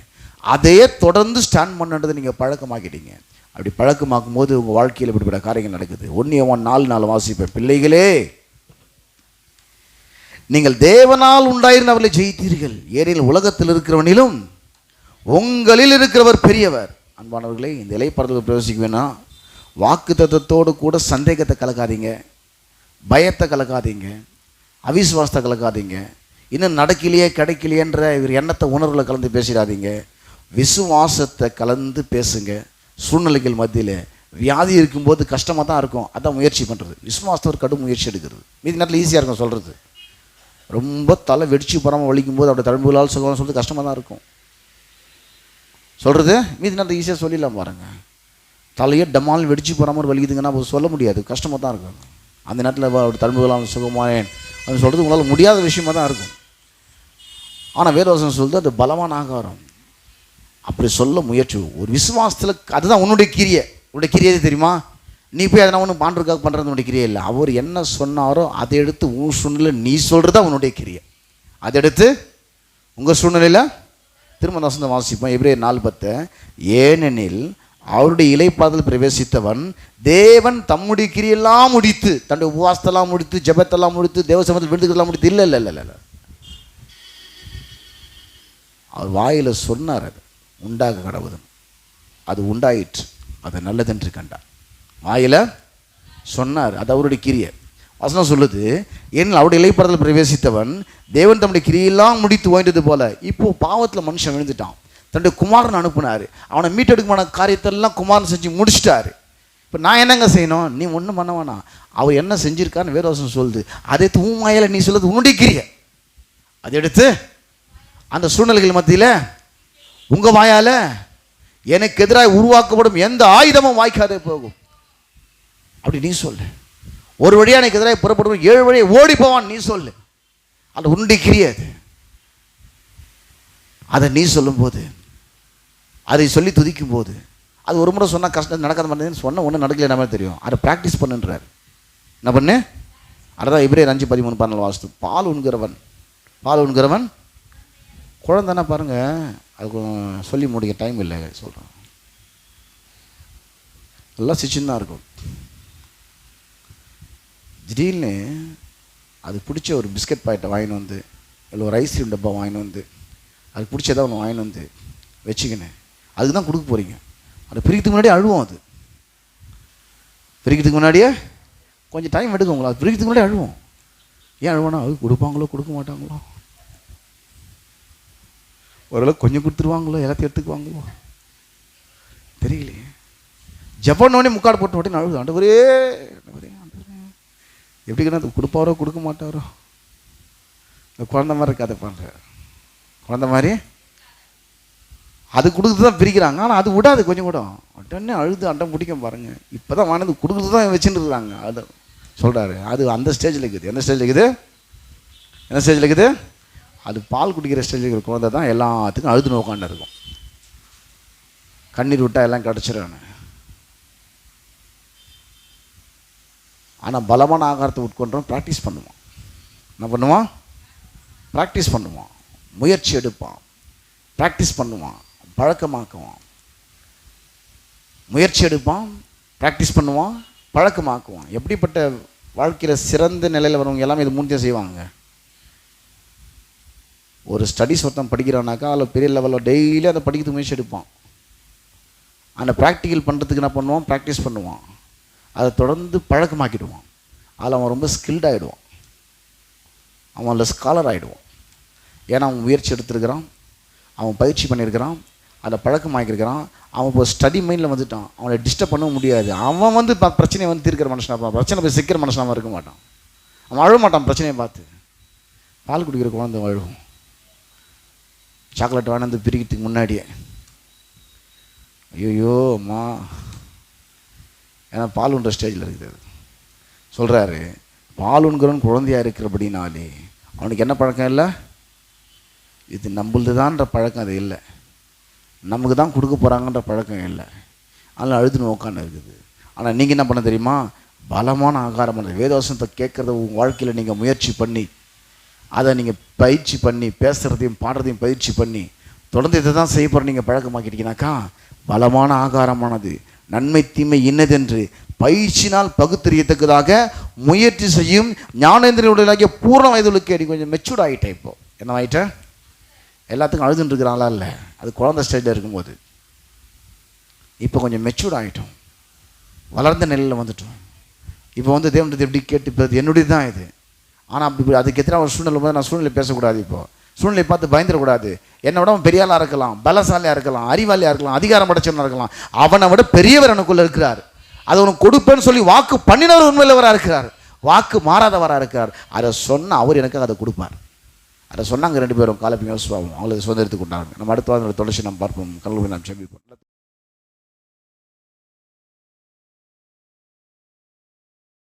அதையே தொடர்ந்து ஸ்டாண்ட் பண்ணுன்றதை நீங்கள் பழக்கமாக்கிட்டீங்க. அப்படி பழக்கமாக்கும் போது உங்கள் வாழ்க்கையில் இப்படிப்பட்ட காரியங்கள் நடக்குது. 1 யோவான் 4:4 வாசிப்பேன். பிள்ளைகளே, நீங்கள் தேவனால் உண்டாயிருந்தவர்களை ஜெயித்தீர்கள், ஏனெனில் உலகத்தில் இருக்கிறவனிலும் உங்களில் இருக்கிறவர் பெரியவர். அன்பானவர்களே, இந்த இலைப்பாறுதலுக்கு பிரவேசிக்க வேணாம். வாக்கு தத்தத்தோடு கூட சந்தேகத்தை கலக்காதீங்க, பயத்தை கலக்காதீங்க, அவிசுவாசத்தை கலக்காதீங்க, இன்னும் நடக்கலையே கிடைக்கலையேன்ற இவர் எண்ணத்தை உணர்வில் கலந்து பேசிடாதீங்க. விசுவாசத்தை கலந்து பேசுங்க. சூழ்நிலைகள் மத்தியில் வியாதி இருக்கும்போது கஷ்டமாக தான் இருக்கும், அதான் முயற்சி பண்ணுறது. விசுவாசத்தை ஒரு கடும் முயற்சி எடுக்கிறது. மீதி நேரத்தில் ஈஸியாக இருக்கும் சொல்கிறது. ரொம்ப தலை வெடிச்சு போகாமல் வலிக்கும் போது அப்படி தழும்புகளால் சொல்லுவான்னு சொல்லிட்டு கஷ்டமாக தான் இருக்கும். சொல்கிறது மீதி நேரத்தை ஈஸியாக சொல்லிடலாம் பாருங்கள். தலையே டமால் வெடிச்சு போகிற மாதிரி வலிக்குதுங்கன்னா அப்போ சொல்ல முடியாது, கஷ்டமாக தான் இருக்கும். அந்த நேரத்தில் அவர் தழும்புகளால் சுகமானேன் அப்படின்னு சொல்கிறது உங்களால் முடியாத விஷயமாக தான் இருக்கும். ஆனால் வேதவசனம் சொல்லுது அது பலமான ஆகாரம். அப்படி சொல்ல முயற்சி ஒரு விசுவாசத்தில், அதுதான் உன்னுடைய கிரியை. உன்னுடைய கிரியை தெரியுமா? நீ போய் அதனால் ஒன்று பாண்டருக்காக பண்ணுறது உன்னுடைய கிரியை இல்லை. அவர் என்ன சொன்னாரோ அதை எடுத்து உன் சூழ்நிலையில் நீ சொல்கிறது தான் உன்னுடைய கிரியை. அதை எடுத்து உங்கள் சூழ்நிலையில் திரும்ப வசந்த வாசிப்போம். எபிரேயர் 4:10. ஏனெனில் அவருடைய இளைப்பாறுதல் பிரவேசித்தவன் தேவன் தம்முடைய கிரியெல்லாம் முடித்து, தன்னுடைய உபவாசத்தெல்லாம் முடித்து, ஜெபத்தெல்லாம் முடித்து, தேவ சமூகத்தில் விருதுகளெல்லாம் முடித்து, இல்லை இல்லை இல்லை இல்லை, அவர் வாயில் சொன்னார் அது உண்டாக கடவுதும், அது உண்டாயிற்று, அது நல்லதென்று கண்டார். வாயில் சொன்னார், அது அவருடைய கிரியை. வசனம் சொல்லுது, ஏன் அவருடைய இளைப்பாறுதல் பிரவேசித்தவன் தேவன் தம்முடைய கிரியெல்லாம் முடித்து ஓய்ந்தது போல. இப்போது பாவத்தில் மனுஷன் விழுந்துட்டான், தன்னுடைய குமாரன் அனுப்புனார், அவனை மீட்டெடுக்குமான காரியத்தெல்லாம் குமாரன் செஞ்சு முடிச்சிட்டாரு. இப்போ நான் என்னங்க செய்யணும்? நீ ஒன்றும் பண்ண வேணாம். அவர் என்ன செஞ்சிருக்கான்னு வேதவசனம் சொல்லுது, அதை உன் வாயில் நீ சொல்லுது உன்னுடைய கிரியை. அதை எடுத்து அந்த சூழ்நிலைகள் மத்தியில் உங்கள் வாயால் எனக்கு எதிராக உருவாக்கப்படும் எந்த ஆயுதமும் வாய்க்காதே போகும் அப்படி நீ சொல்லு. ஒரு வழியாக எனக்கு எதிராக புறப்படும் 7 வழியை ஓடி போவான் நீ சொல்லு. அது உன்னுடைய கிரியை. அது அதை நீ சொல்லும்போது, அதை சொல்லி துதிக்கும் போது, அது ஒரு முறை சொன்னால் கஷ்டம் நடக்காத மாதிரி சொன்ன ஒன்றும் நடக்கல நம்ம தெரியும். அதை ப்ராக்டிஸ் பண்ணுன்றார். என்ன பண்ணு? அதுதான் எபிரேயர் 5:13-14 வாசித்து. பால் உண்கிறவன் குழந்தைன்னா பாருங்கள், அது சொல்லி முடிக்க டைம் இல்லை சொல்கிறேன். எல்லாம் சிச்சுன்னு தான் இருக்கும். திடீர்னு அது பிடிச்ச ஒரு பிஸ்கட் பாக்கெட்டை வாங்கின்னு வந்து, இல்லை ஒரு ஐஸ்கிரீம் டப்பா வாங்கின்னு வந்து, அது பிடிச்சதான் ஒன்று வாங்கின்னு வந்து வச்சுக்கினேன், அதுக்கு தான் கொடுக்க போகிறீங்க. அது பிரிக்கிறதுக்கு முன்னாடியே அழுவோம். அது பிரிக்கிறதுக்கு முன்னாடியே கொஞ்சம் டைம் எடுக்கும் உங்களை. அது பிரிக்கிறதுக்கு முன்னாடியே அழுவோம். ஏன் அழுவோன்னா, அது கொடுப்பாங்களோ கொடுக்க மாட்டாங்களோ, ஓரளவுக்கு கொஞ்சம் கொடுத்துருவாங்களோ, எல்லாத்தையும் எடுத்துக்குவாங்களோ தெரியலையே. ஜப்பானோடனே முக்காடு போட்டு மாட்டேன்னு அழுது. ஆண்டவரே எப்படின்னா அது கொடுப்பாரோ கொடுக்க மாட்டாரோ. இந்த குழந்த மாதிரி இருக்காது பண்ணுற குழந்த மாதிரி அது கொடுக்குறது தான் பிரிக்கிறாங்க. ஆனால் அது விடாது கொஞ்சம் கூட. உடனே அழுது அண்டம் பிடிக்கும் பாருங்கள். இப்போ தான் வானது கொடுக்குறது தான் வச்சுட்டு இருக்காங்க. அது சொல்கிறாரு, அது அந்த ஸ்டேஜில் இருக்குது. எந்த ஸ்டேஜில் இருக்குது? எந்த ஸ்டேஜில் இருக்குது? அது பால் குடிக்கிற ஸ்டேஜில் இருக்கிற குழந்தை தான் எல்லாத்துக்கும் அழுதுன்னு உட்காந்து இருக்கும். கண்ணீர் விட்டால் எல்லாம் கிடச்சிடும். ஆனால் பலமான ஆகாரத்தை உட்கொண்டோம் ப்ராக்டிஸ் பண்ணுவான். என்ன பண்ணுவான்? ப்ராக்டிஸ் பண்ணுவான், முயற்சி எடுப்பான், ப்ராக்டிஸ் பண்ணுவான், பழக்கமாக்குவான். முயற்சி எடுப்பான், ப்ராக்டிஸ் பண்ணுவான், பழக்கமாக்குவான். எப்படிப்பட்ட வாழ்க்கையில் சிறந்த நிலையில் வரவங்க எல்லாமே இது மூணுத்தையும் செய்வாங்க. ஒரு ஸ்டடீஸ் ஒருத்தன் படிக்கிறானாக்கா அதில் பெரிய லெவலில் டெய்லி அதை படிக்கிறதுக்கு முயற்சி எடுப்பான். அந்த ப்ராக்டிக்கல் பண்ணுறதுக்கு என்ன பண்ணுவான்? ப்ராக்டிஸ் பண்ணுவான். அதை தொடர்ந்து பழக்கமாக்கிடுவான். அதில் அவன் ரொம்ப ஸ்கில்ட் ஆகிடுவான். அவன் அதில் ஸ்காலர் ஆகிடுவான். ஏன்னா அவன் முயற்சி எடுத்துருக்கிறான், அவன் பயிற்சி பண்ணியிருக்கிறான், அதை பழக்கமாக்கியிருக்கிறான். அவன் இப்போ ஸ்டடி மைண்டில் வந்துட்டான். அவனை டிஸ்டர்ப் பண்ண முடியாது. அவன் வந்து பிரச்சனையை வந்து தீர்க்கிற மனுஷனாக இருப்பான். பிரச்சனை போய் சிக்கிற மனுஷனாக இருக்க மாட்டான். அவன் அழுவ மாட்டான் பிரச்சனையை பார்த்து. பால் குடிக்கிற குழந்தை அழுவும். சாக்லேட் வாங்கி வந்து பிரிக்கிறதுக்கு முன்னாடியே ஐயோ அம்மா, ஏன்னா பால் உண்ற ஸ்டேஜில் இருக்குது. சொல்கிறாரு, பால் உண்கிறவன் குழந்தையாக இருக்கிறபடினாலே அவனுக்கு என்ன பழக்கம் இல்லை? இது நம்மளது தான்ற பழக்கம் அது இல்லை. நமக்கு தான் கொடுக்க போகிறாங்கன்ற பழக்கம் இல்லை. அதனால் அழுதுன்னு உட்காந்து இருக்குது. ஆனால் நீங்கள் என்ன பண்ண தெரியுமா? பலமான ஆகாரம் பண்ண வேதவசனத்தை கேட்குறத உங்கள் வாழ்க்கையில் நீங்கள் முயற்சி பண்ணி, அதை நீங்கள் பயிற்சி பண்ணி, பேசுகிறதையும் பாடுறதையும் பயிற்சி பண்ணி தொடர்ந்து இதை தான் செய்ய போகிற நீங்கள் பழக்கமாக்கிட்டீங்கன்னாக்கா பலமான ஆகாரமானது நன்மை தீமை இன்னதென்று பயிற்சினால் பகுத்தறியத்தக்கதாக முயற்சி செய்யும் ஞானேந்திரனுடைய பூர்ண வயதுகளுக்கு அடி. கொஞ்சம் மெச்சூர்ட் ஆகிட்டேன். இப்போது என்ன ஆகிட்டேன்? எல்லாத்துக்கும் அழுதுன்னு இருக்கிறாங்களா? இல்லை, அது குழந்தை ஸ்டேஜில் இருக்கும்போது. இப்போ கொஞ்சம் மெச்சூர்ட் ஆகிட்டோம், வளர்ந்த நிலையில் வந்துட்டோம். இப்போ வந்து தேவன்றது எப்படி கேட்டு இப்போ என்னுடைய தான் இது. ஆனால் அப்படி அதுக்கு எத்தனை ஒரு சூழ்நிலை போது நான் சூழ்நிலை பேசக்கூடாது. இப்போது சூழ்நிலை பார்த்து பயந்துடக்கூடாது. என்னை விட அவன் பெரியாளாக இருக்கலாம், பலசாலியாக இருக்கலாம், அறிவாளியாக இருக்கலாம், அதிகாரம் படைச்சவனாக இருக்கலாம். அவனை விட பெரியவர் எனக்குள்ளே இருக்கிறார். அதை உனக்கு கொடுப்பேன்னு சொல்லி வாக்கு பண்ணினவர் உண்மையிலவராக இருக்கிறார். வாக்கு மாறாதவராக இருக்கிறார். அதை சொன்னால் அவர் எனக்கு அதை கொடுப்பார். அதை சொன்னாங்க 2 பேரும், காலேபும் யோசுவாவும். அவங்களுக்கு சுதந்திரத்துக்கு உண்டாங்க. நம்ம அடுத்த வாரம் தொடர்ச்சி நாம் பார்ப்போம். கல்லூரி நாம் செபிப்போம்.